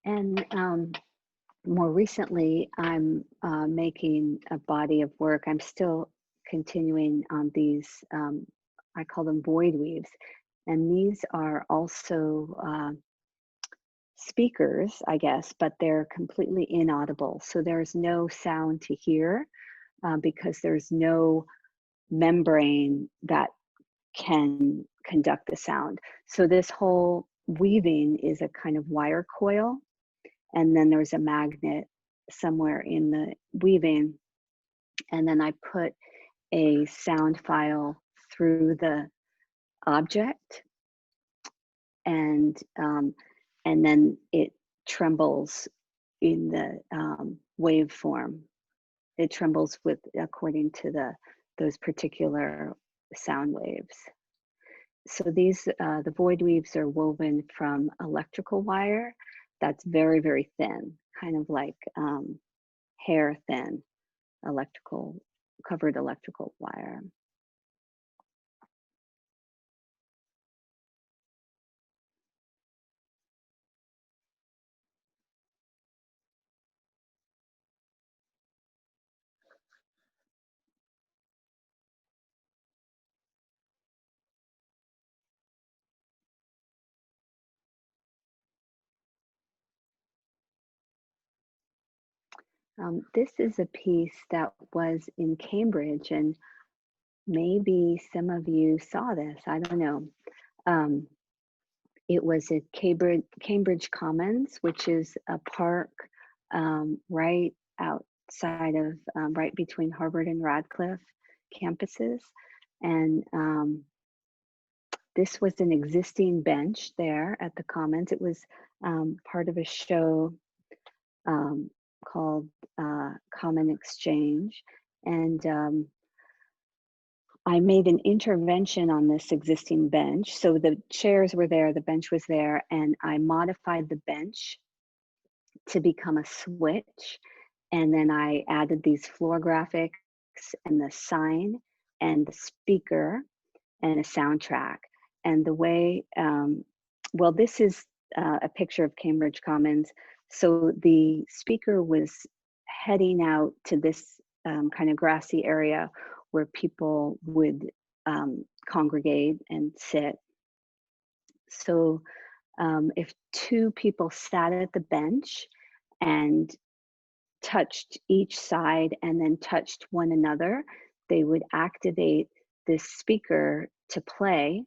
And more recently, I'm making a body of work. I'm still continuing on these, I call them void weaves. And these are also speakers, I guess, but they're completely inaudible. So there's no sound to hear because there's no membrane that can conduct the sound. So this whole weaving is a kind of wire coil, and then there's a magnet somewhere in the weaving, and then I put a sound file through the object, and then it trembles in the waveform. It trembles with according to those particular sound waves. So these the void weaves are woven from electrical wire that's very, very thin, kind of like hair thin covered electrical wire. This is a piece that was in Cambridge, and maybe some of you saw this, I don't know. It was at Cambridge Commons, which is a park right outside of, right between Harvard and Radcliffe campuses. And this was an existing bench there at the Commons. It was part of a show called Common Exchange. And I made an intervention on this existing bench. So the chairs were there, the bench was there, and I modified the bench to become a switch. And then I added these floor graphics and the sign and the speaker and a soundtrack. And the way, well, this is a picture of Cambridge Commons. So the speaker was heading out to this kind of grassy area where people would congregate and sit. So if two people sat at the bench and touched each side and then touched one another, they would activate this speaker to play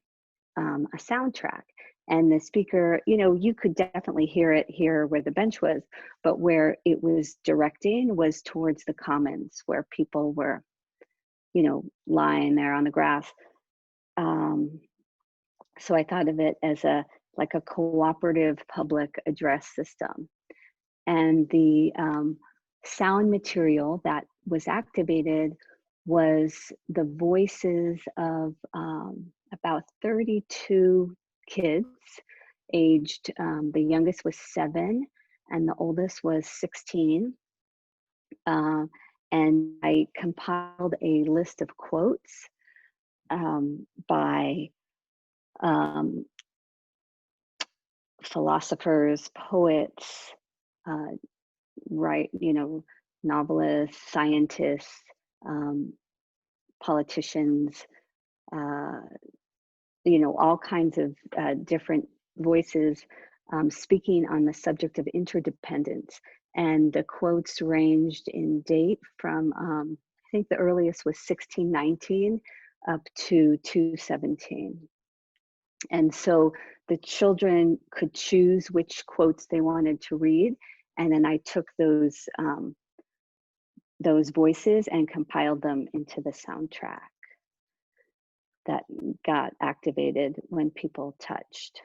a soundtrack. And the speaker, you know, you could definitely hear it here where the bench was, but where it was directing was towards the Commons, where people were, lying there on the grass. So I thought of it as like a cooperative public address system. And the sound material that was activated was the voices of about 32 kids, aged, the youngest was 7 and the oldest was 16. And I compiled a list of quotes by philosophers, poets, novelists, scientists, politicians, all kinds of different voices speaking on the subject of interdependence. And the quotes ranged in date from, I think the earliest was 1619 up to 217. And so the children could choose which quotes they wanted to read. And then I took those voices and compiled them into the soundtrack that got activated when people touched.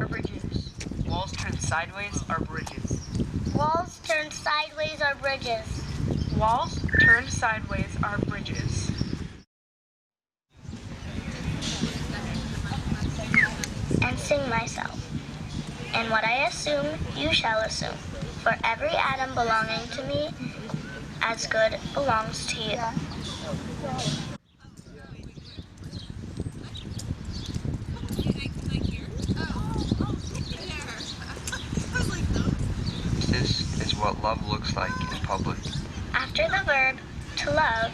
Bridges. Walls turned sideways are bridges. Walls turned sideways are bridges. Walls turned sideways are bridges. And sing myself. And what I assume, you shall assume. For every atom belonging to me, as good belongs to you. This is what love looks like in public. After the verb to love,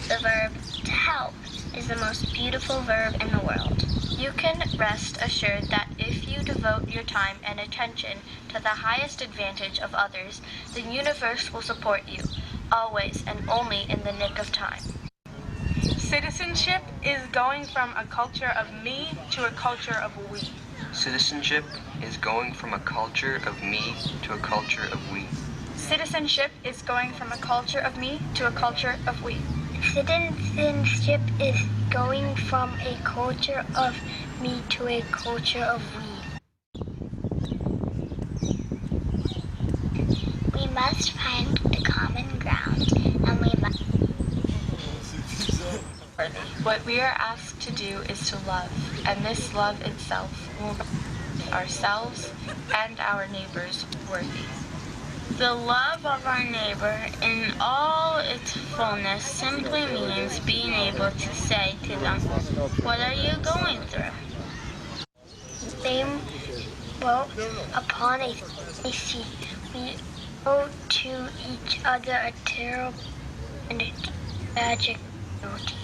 the verb to help is the most beautiful verb in the world. You can rest assured that if you devote your time and attention to the highest advantage of others, the universe will support you, always and only in the nick of time. Citizenship is going from a culture of me to a culture of we. Citizenship is going from a culture of me to a culture of we. Citizenship is going from a culture of me to a culture of we. Citizenship is going from a culture of me to a culture of we. We must find the common ground, and we must. What we are asked to do is to love, and this love itself will make ourselves and our neighbors worthy. The love of our neighbor in all its fullness simply means being able to say to them, "What are you going through?" They wrote upon a sheet. We owe to each other a terrible and a tragic duty.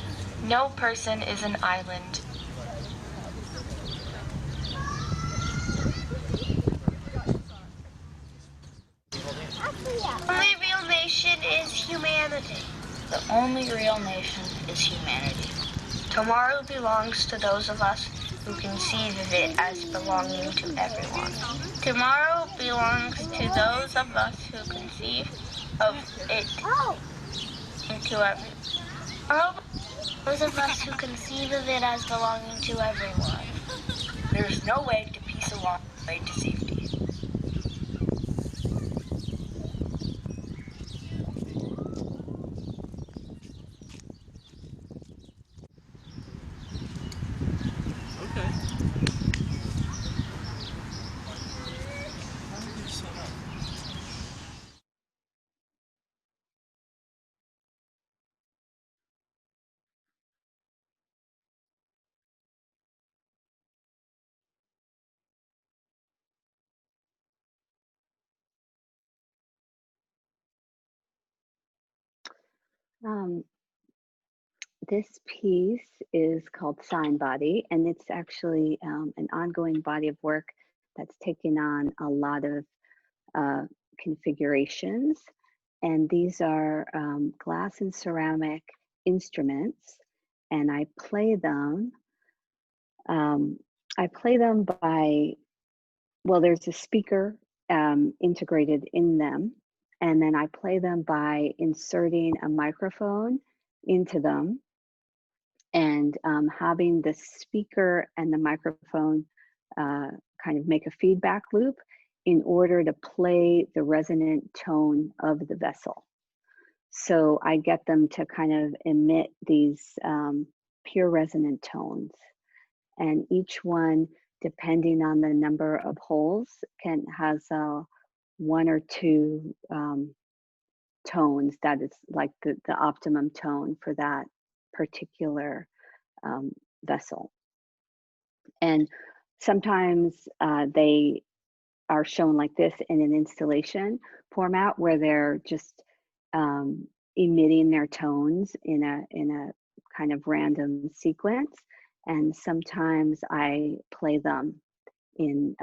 No person is an island. The only real nation is humanity. The only real nation is humanity. Tomorrow belongs to those of us who conceive of it as belonging to everyone. Tomorrow belongs to those of us who conceive of it to everyone. Those of us who conceive of it as belonging to everyone. There is no way to peace along the way to safety. This piece is called Sign Body, and it's actually an ongoing body of work that's taken on a lot of configurations. And these are glass and ceramic instruments, and I play them. By, well, there's a speaker integrated in them, and then I play them by inserting a microphone into them and having the speaker and the microphone kind of make a feedback loop in order to play the resonant tone of the vessel. So I get them to kind of emit these pure resonant tones. And each one, depending on the number of holes, has one or two tones that is like the optimum tone for that particular vessel. And sometimes they are shown like this in an installation format where they're just emitting their tones in a kind of random sequence. And sometimes I play them in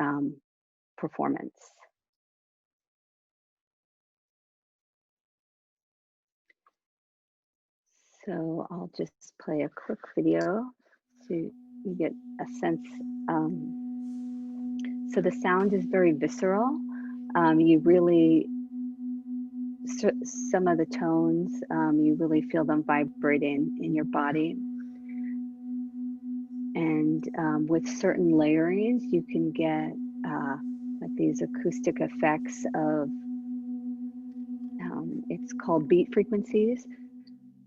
performance. So I'll just play a quick video so you get a sense. So the sound is very visceral. You really, some of the tones, you really feel them vibrating in your body. And with certain layerings, you can get like these acoustic effects of, it's called beat frequencies.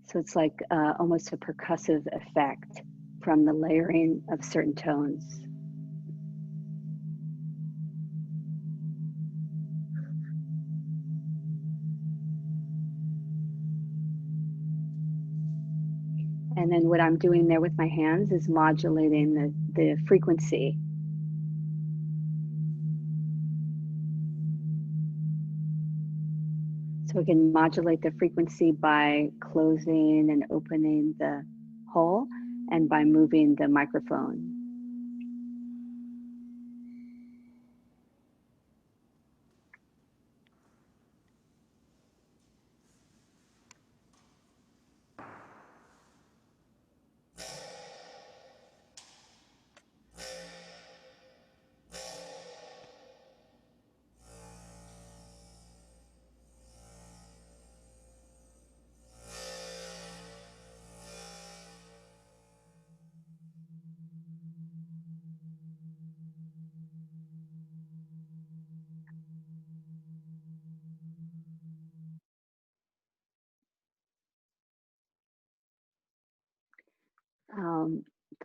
So it's like almost a percussive effect from the layering of certain tones. And then what I'm doing there with my hands is modulating the frequency. So we can modulate the frequency by closing and opening the hole and by moving the microphone.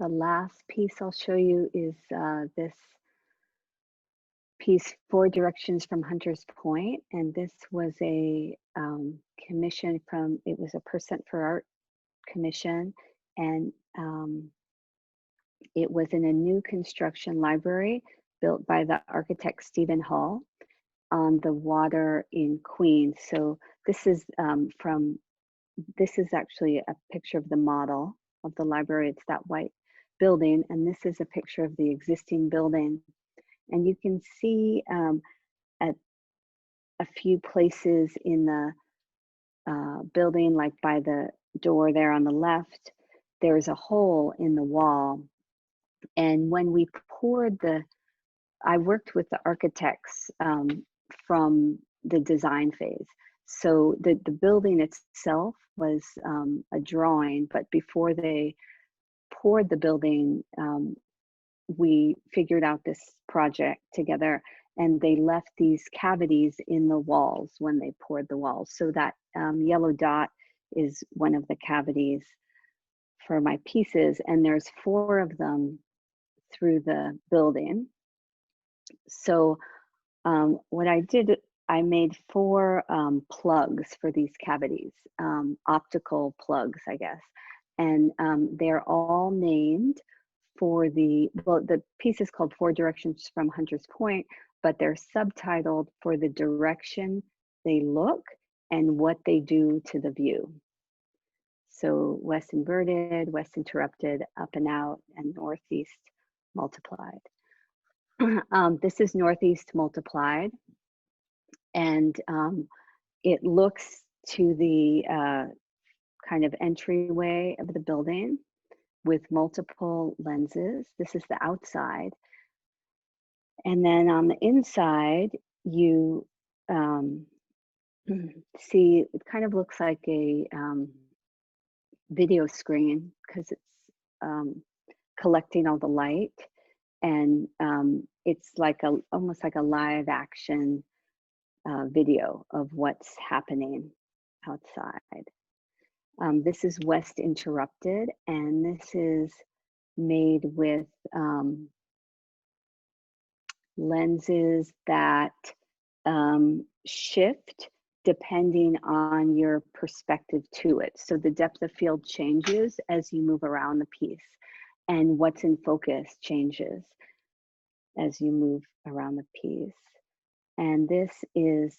The last piece I'll show you is this piece, 4 Directions from Hunter's Point. And this was a commission from, it was a Percent for Art commission. And it was in a new construction library built by the architect Stephen Hall on the water in Queens. So this is this is actually a picture of the model of the library. It's that white building, and this is a picture of the existing building. And you can see at a few places in the building, like by the door there on the left, there's a hole in the wall. And when we poured I worked with the architects from the design phase. So the building itself was a drawing, but before they poured the building, we figured out this project together, and they left these cavities in the walls when they poured the walls. So that yellow dot is one of the cavities for my pieces, and there's 4 of them through the building. So what I did, I made 4 plugs for these cavities, optical plugs, I guess. And they're all named for the piece is called 4 Directions from Hunter's Point, but they're subtitled for the direction they look and what they do to the view. So west inverted, west interrupted, up and out, and northeast multiplied. This is northeast multiplied, and it looks to the kind of entryway of the building with multiple lenses. This is the outside. And then on the inside, you see, it kind of looks like a video screen because it's collecting all the light, and it's like almost like a live action video of what's happening outside. This is west interrupted, and this is made with lenses that shift depending on your perspective to it. So the depth of field changes as you move around the piece, and what's in focus changes as you move around the piece. And this is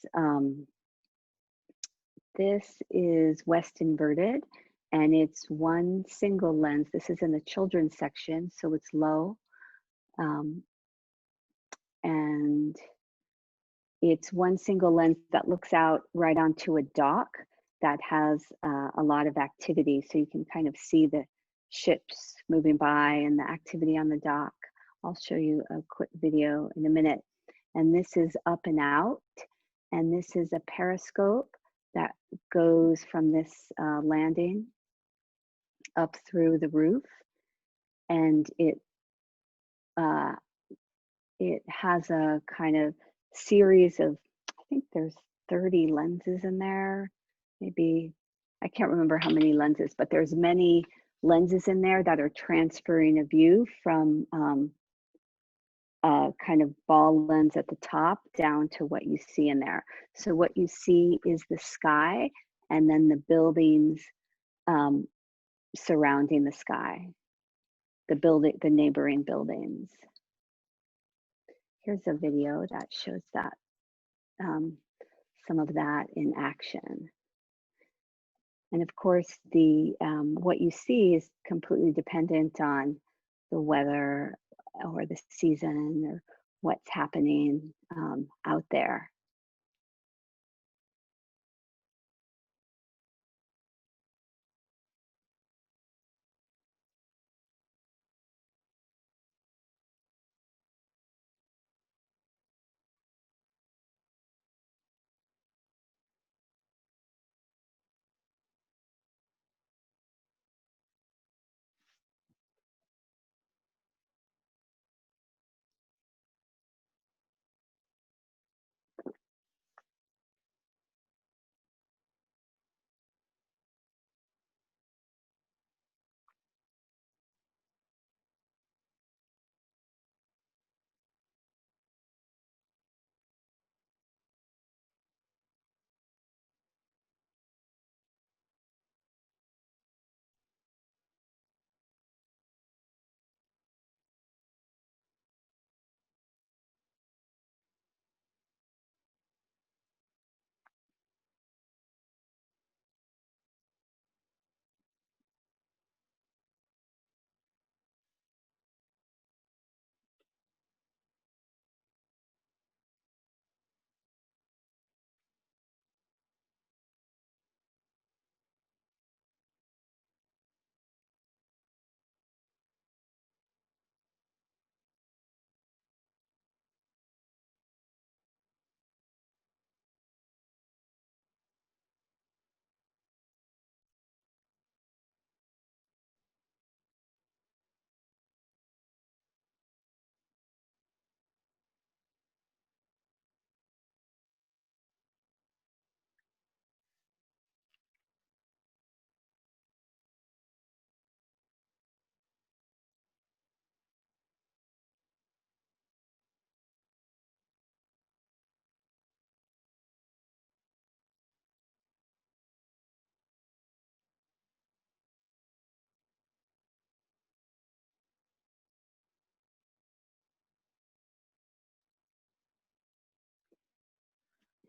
west inverted, and it's one single lens. This is in the children's section, so it's low. And it's one single lens that looks out right onto a dock that has a lot of activity. So you can kind of see the ships moving by and the activity on the dock. I'll show you a quick video in a minute. And this is up and out. And this is a periscope that goes from this landing up through the roof. And it has a kind of series of, I think there's 30 lenses in there, maybe, I can't remember how many lenses, but there's many lenses in there that are transferring a view from kind of ball lens at the top down to what you see in there. So what you see is the sky and then the buildings surrounding the sky, the neighboring buildings. Here's a video that shows that, some of that in action. And of course, what you see is completely dependent on the weather or the season or what's happening out there.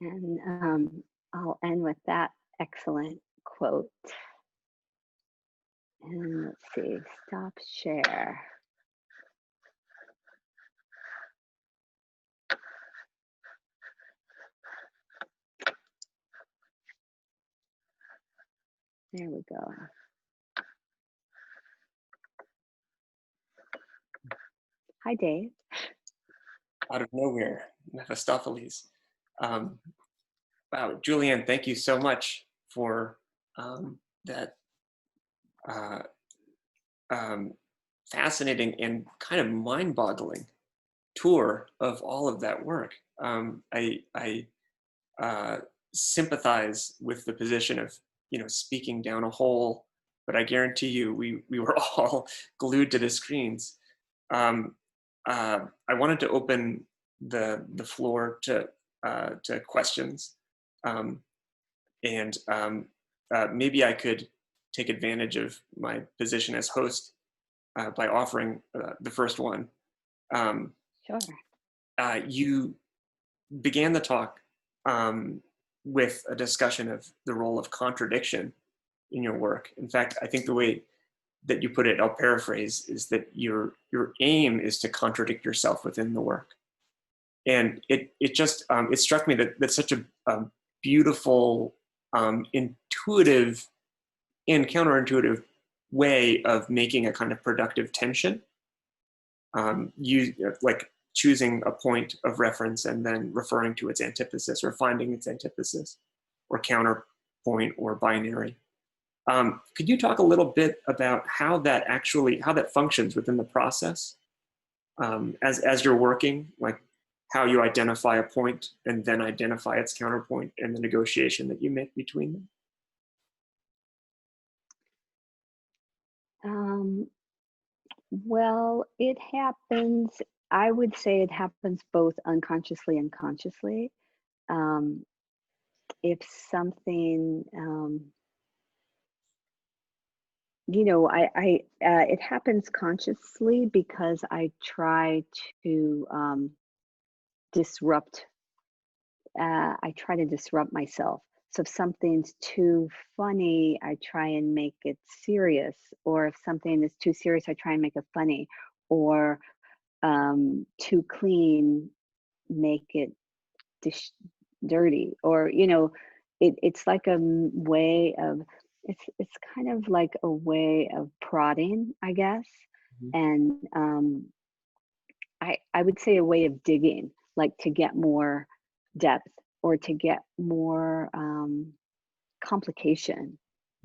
And I'll end with that excellent quote. And let's see, stop share. There we go. Hi, Dave. Out of nowhere, Mephistopheles. Wow, Julianne, thank you so much for that fascinating and kind of mind-boggling tour of all of that work. I sympathize with the position of, you know, speaking down a hole, but I guarantee you we were all glued to the screens. I wanted to open the floor to questions, and maybe I could take advantage of my position as host by offering the first one. Sure. You began the talk with a discussion of the role of contradiction in your work. In fact, I think the way that you put it, I'll paraphrase, is that your aim is to contradict yourself within the work. And it just, it struck me that that's such a beautiful, intuitive and counterintuitive way of making a kind of productive tension. You like choosing a point of reference and then referring to its antithesis or finding its antithesis or counterpoint or binary. Could you talk a little bit about how that functions within the process as you're working, like how you identify a point and then identify its counterpoint and the negotiation that you make between them? Well, it happens, I would say it happens both unconsciously and consciously. If something, you know, it happens consciously because I try to disrupt myself. So if something's too funny, I try and make it serious. Or if something is too serious, I try and make it funny. Or too clean, make it dirty. Or, you know, it's like a way of, it's kind of like a way of prodding, I guess. And I would say a way of digging, like to get more depth or to get more complication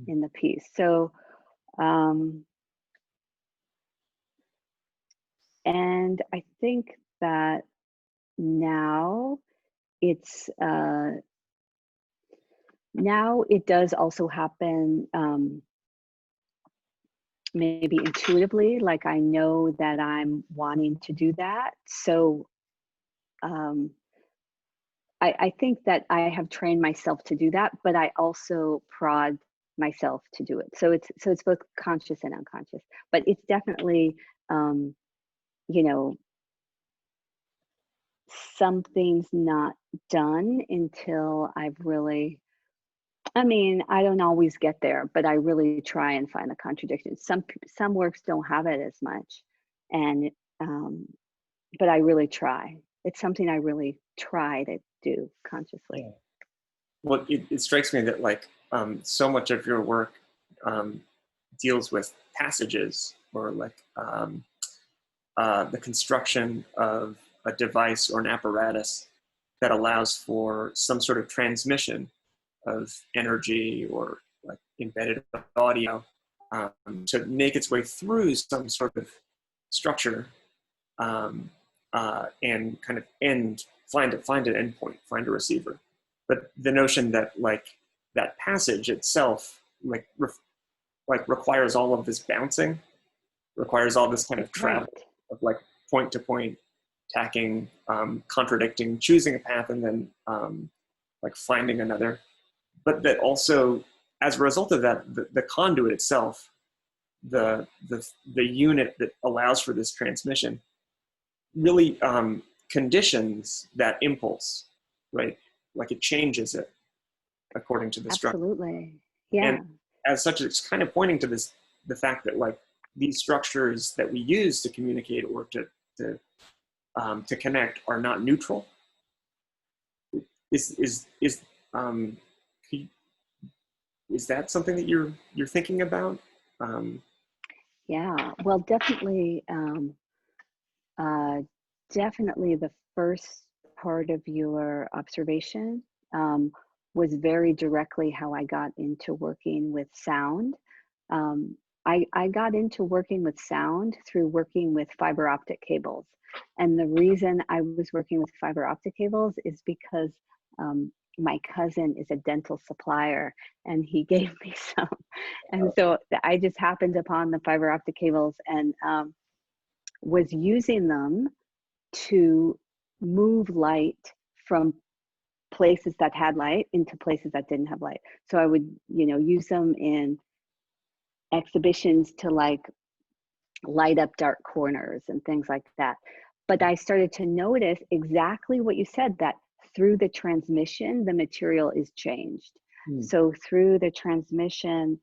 in the piece. So, and I think that now now it does also happen maybe intuitively, like I know that I'm wanting to do that. So I think that I have trained myself to do that, but I also prod myself to do it. So it's both conscious and unconscious, but it's definitely, you know, something's not done until I've really, I mean, I don't always get there, but I really try and find the contradiction. Some works don't have it as much, and but I really try. It's something I really try to do consciously. Yeah. Well, it strikes me that like so much of your work deals with passages or like the construction of a device or an apparatus that allows for some sort of transmission of energy or like embedded audio to make its way through some sort of structure and kind of find an endpoint, find a receiver. But the notion that like that passage itself like requires all of this bouncing, requires all this kind of travel of like point to point, tacking, contradicting, choosing a path, and then like finding another. But that also, as a result of that, the conduit itself, the unit that allows for this transmission, really conditions that impulse, right? Like it changes it according to the structure. Absolutely, yeah. And as such, it's kind of pointing to the fact that like these structures that we use to communicate or to connect are not neutral? Is that something that you're thinking about? Yeah, well, definitely, definitely the first part of your observation was very directly how I got into working with sound. I got into working with sound through working with fiber optic cables. And the reason I was working with fiber optic cables is because my cousin is a dental supplier and he gave me some. And so I just happened upon the fiber optic cables and was using them to move light from places that had light into places that didn't have light. So I would, use them in exhibitions to like light up dark corners and things like that. But I started to notice exactly what you said, that through the transmission, the material is changed. So through the transmission,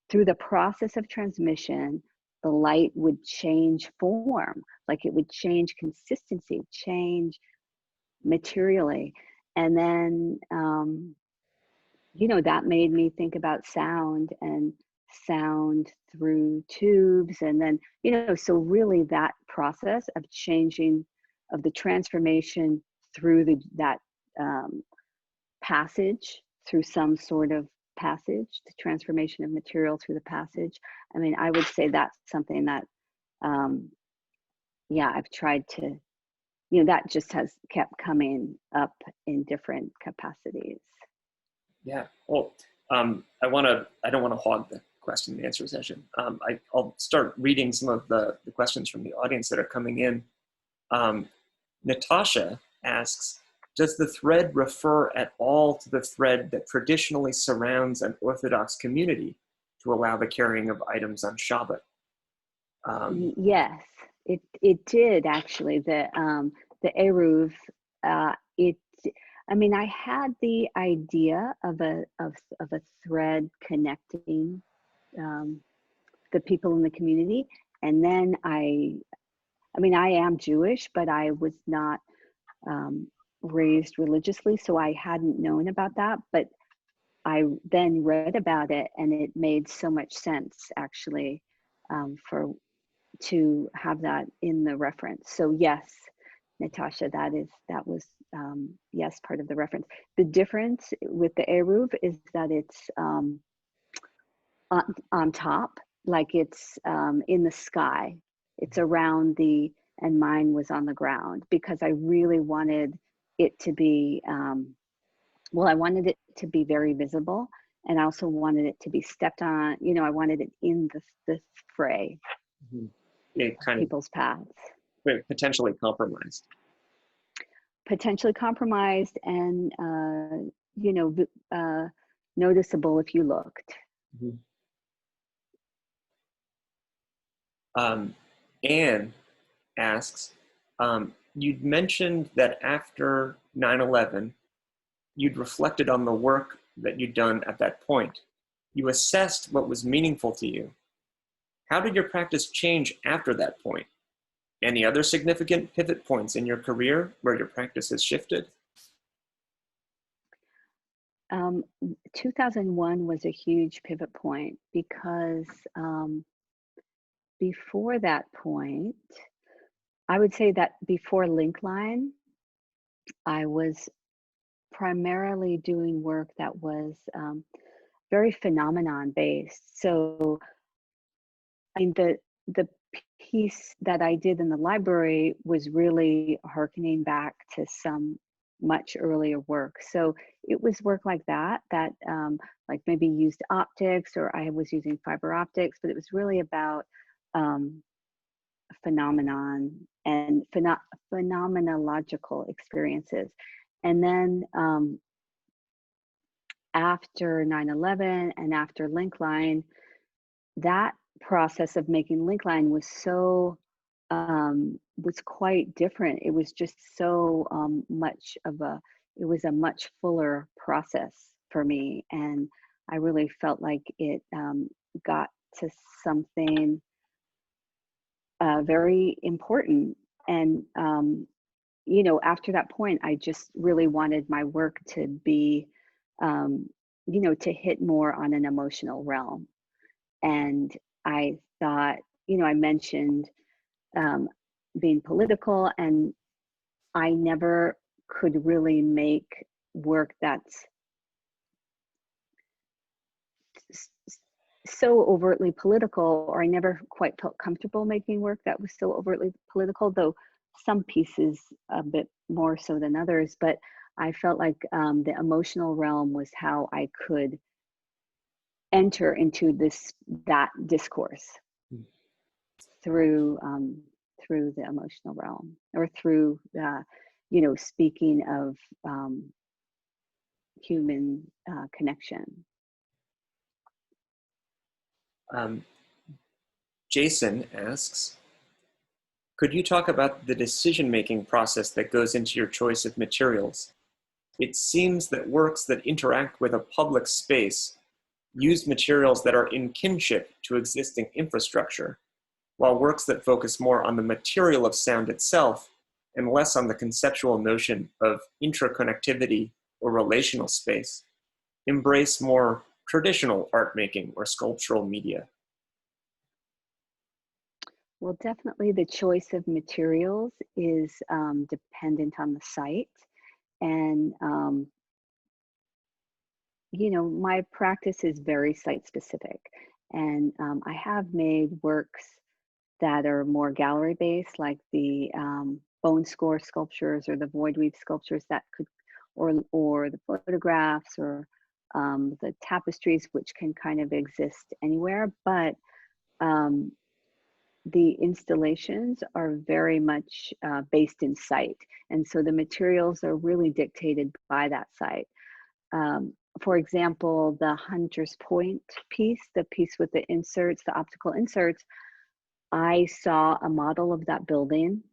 through the process of transmission, the light would change form, like it would change consistency, change materially. And then, that made me think about sound and sound through tubes. And then, so really that process of changing, of the transformation through that passage, through some sort of passage, the transformation of material through the passage. I mean, I would say that's something that, I've tried to, that just has kept coming up in different capacities. Yeah. Well, I don't want to hog the question and answer session. I'll start reading some of the questions from the audience that are coming in. Natasha asks, does the thread refer at all to the thread that traditionally surrounds an Orthodox community to allow the carrying of items on Shabbat? Yes, it did actually. The eruv, I had the idea of a thread connecting the people in the community, and then I am Jewish, but I was not raised religiously, so I hadn't known about that. But I then read about it, and it made so much sense actually to have that in the reference. So yes, Natasha, that was yes, part of the reference. The difference with the eruv is that it's on top, like it's in the sky. It's around and mine was on the ground because I really wanted it to be, I wanted it to be very visible, and I also wanted it to be stepped on. I wanted it in the fray, people's paths. Potentially compromised. Potentially compromised and, noticeable if you looked. Anne asks, you'd mentioned that after 9/11, you'd reflected on the work that you'd done at that point. You assessed what was meaningful to you. How did your practice change after that point? Any other significant pivot points in your career where your practice has shifted? 2001 was a huge pivot point because before that point, I would say that before Linkline, I was primarily doing work that was very phenomenon based. So, the piece that I did in the library was really hearkening back to some much earlier work. So it was work like that like maybe used optics, or I was using fiber optics, but it was really about phenomenon and phenomenological experiences. And then after 9/11 and after Linkline, that process of making Linkline was was quite different. It was just so it was a much fuller process for me, and I really felt like it got to something very important. And, you know, after that point, I just really wanted my work to be, you know, to hit more on an emotional realm. And I thought, you know, I mentioned being political, and I never could really make work that's so overtly political, or I never quite felt comfortable making work that was so overtly political, though some pieces a bit more so than others. But I felt like the emotional realm was how I could enter into that discourse through through the emotional realm, or through you know, speaking of human connection. Jason asks, could you talk about the decision-making process that goes into your choice of materials? It seems that works that interact with a public space use materials that are in kinship to existing infrastructure, while works that focus more on the material of sound itself and less on the conceptual notion of interconnectivity or relational space embrace more traditional art making or sculptural media. Well, definitely the choice of materials is dependent on the site. And, you know, my practice is very site specific. And I have made works that are more gallery based, like the bone score sculptures or the void weave sculptures that could, or the photographs, or the tapestries, which can kind of exist anywhere. But the installations are very much based in site. And so the materials are really dictated by that site. For example, the Hunter's Point piece, the piece with the inserts, the optical inserts, I saw a model of that building.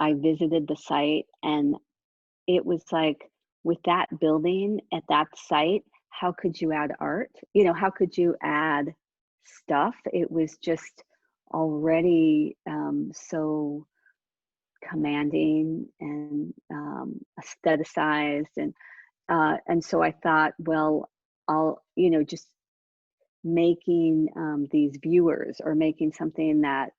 I visited the site, and it was like, with that building at that site, how could you add art? You know, how could you add stuff? It was just already so commanding and aestheticized, and so I thought, well, I'll, you know, just making these viewers, or making something that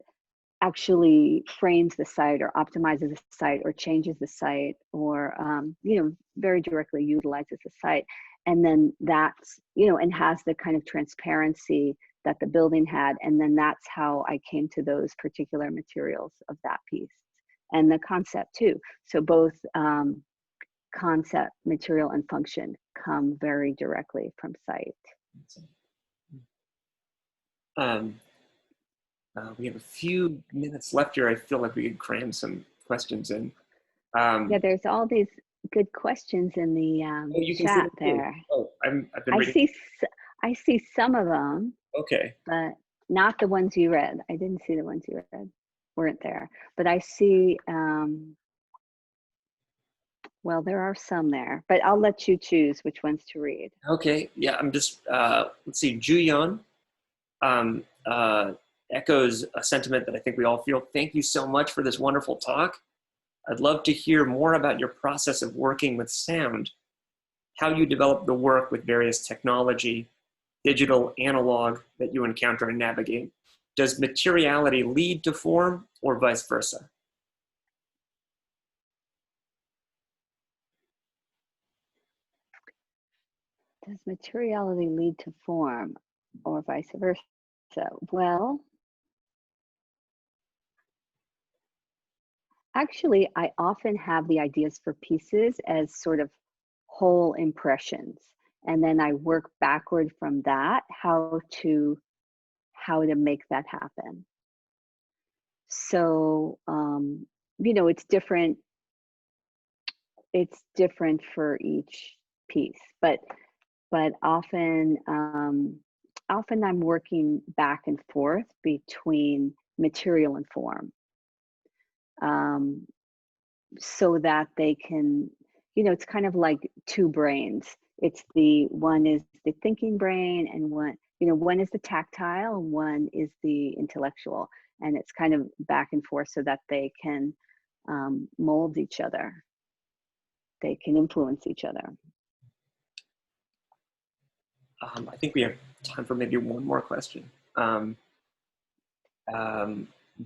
actually frames the site or optimizes the site or changes the site, or you know, very directly utilizes the site, and then that's, you know, and has the kind of transparency that the building had. And then that's how I came to those particular materials of that piece, and the concept too. So both concept, material, and function come very directly from site. We have a few minutes left here. I feel like we could cram some questions in. Yeah, there's all these good questions in the chat there. Oh, I've been reading. I see some of them. Okay. But not the ones you read. I didn't see the ones you read. Weren't there. But I see, well, there are some there. But I'll let you choose which ones to read. Okay. Yeah, I'm just, let's see, Julianne echoes a sentiment that I think we all feel. Thank you so much for this wonderful talk. I'd love to hear more about your process of working with sound, how you develop the work with various technology, digital, analog, that you encounter and navigate. Does materiality lead to form, or vice versa? Does materiality lead to form, or vice versa? Well, actually, I often have the ideas for pieces as sort of whole impressions. And then I work backward from that, how to make that happen. So, you know, it's different for each piece, but often I'm working back and forth between material and form, so that they can, you know, it's kind of like two brains. It's one is the thinking brain, and one is the tactile, and one is the intellectual, and it's kind of back and forth so that they can mold each other. They can influence each other. I think we have time for maybe one more question.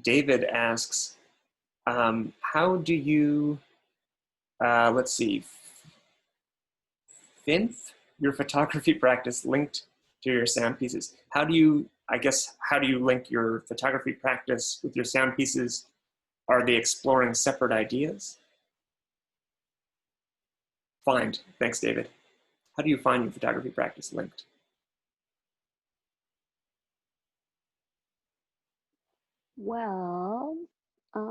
David asks, how do you, let's see, Finth, your photography practice linked to your sound pieces? How do you link your photography practice with your sound pieces? Are they exploring separate ideas? Find, thanks David. How do you find your photography practice linked? Well, gosh,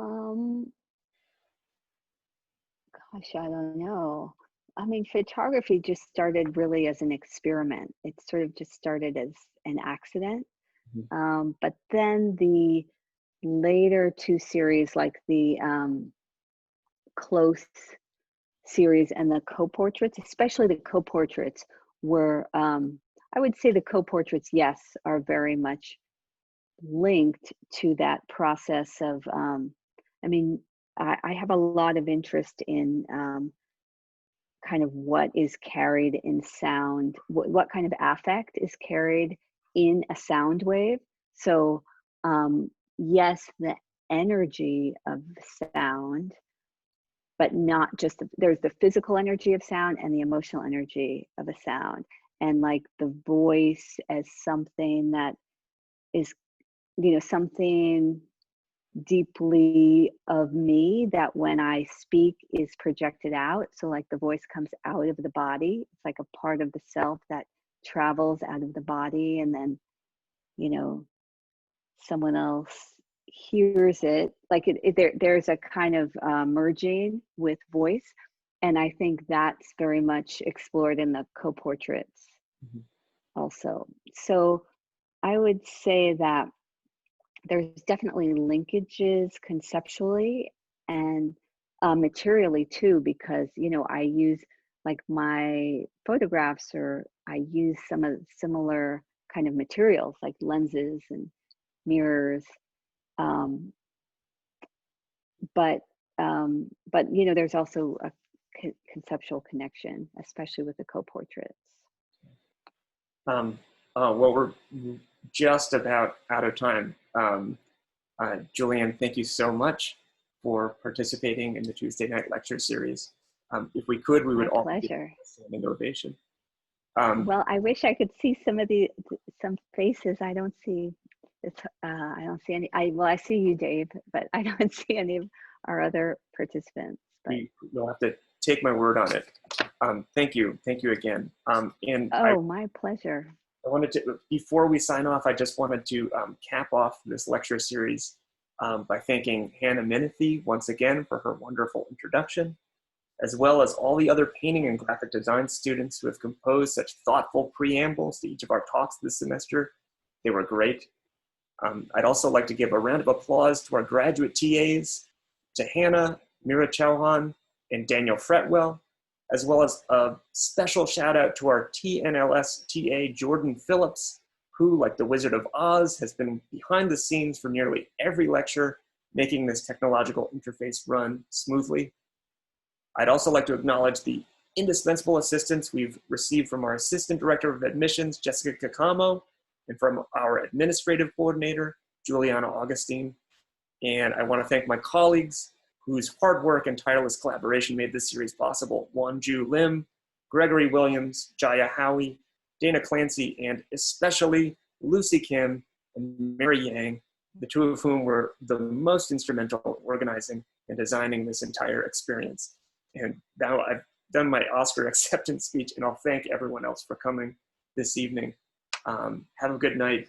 I don't know. I mean, photography just started really as an experiment. It sort of just started as an accident. But then the later two series, like the close series and the co-portraits, especially the co-portraits, were, I would say the co-portraits, yes, are very much linked to that process of, I mean, I have a lot of interest in kind of what is carried in sound, what kind of affect is carried in a sound wave. So yes, the energy of sound, but not just, there's the physical energy of sound and the emotional energy of a sound. And like the voice as something that is, something deeply of me that when I speak is projected out. So like the voice comes out of the body. It's like a part of the self that travels out of the body, and then, someone else hears it. Like there's a kind of merging with voice. And I think that's very much explored in the co-portraits also. So I would say that there's definitely linkages conceptually and materially too, because, I use like my photographs, or I use some of the similar kind of materials like lenses and mirrors. But there's also a conceptual connection, especially with the co-portraits. Well, we're just about out of time. Julianne, thank you so much for participating in the Tuesday night lecture series. If we could, we would all give a standing ovation. Well, I wish I could see some faces. I don't see. I don't see any. I see you, Dave, but I don't see any of our other participants. But You'll have to take my word on it. Thank you again. My pleasure. I wanted to, before we sign off, I just wanted to cap off this lecture series by thanking Hannah Menifee once again for her wonderful introduction, as well as all the other painting and graphic design students who have composed such thoughtful preambles to each of our talks this semester. They were great. I'd also like to give a round of applause to our graduate TAs, to Hannah, Mira Chauhan, and Daniel Fretwell, as well as a special shout out to our TNLS TA, Jordan Phillips, who, like the Wizard of Oz, has been behind the scenes for nearly every lecture, making this technological interface run smoothly. I'd also like to acknowledge the indispensable assistance we've received from our Assistant Director of Admissions, Jessica Kakamo, and from our Administrative Coordinator, Juliana Augustine. And I want to thank my colleagues whose hard work and tireless collaboration made this series possible. Wanju Lim, Gregory Williams, Jaya Howie, Dana Clancy, and especially Lucy Kim and Mary Yang, the two of whom were the most instrumental in organizing and designing this entire experience. And now I've done my Oscar acceptance speech, and I'll thank everyone else for coming this evening. Have a good night.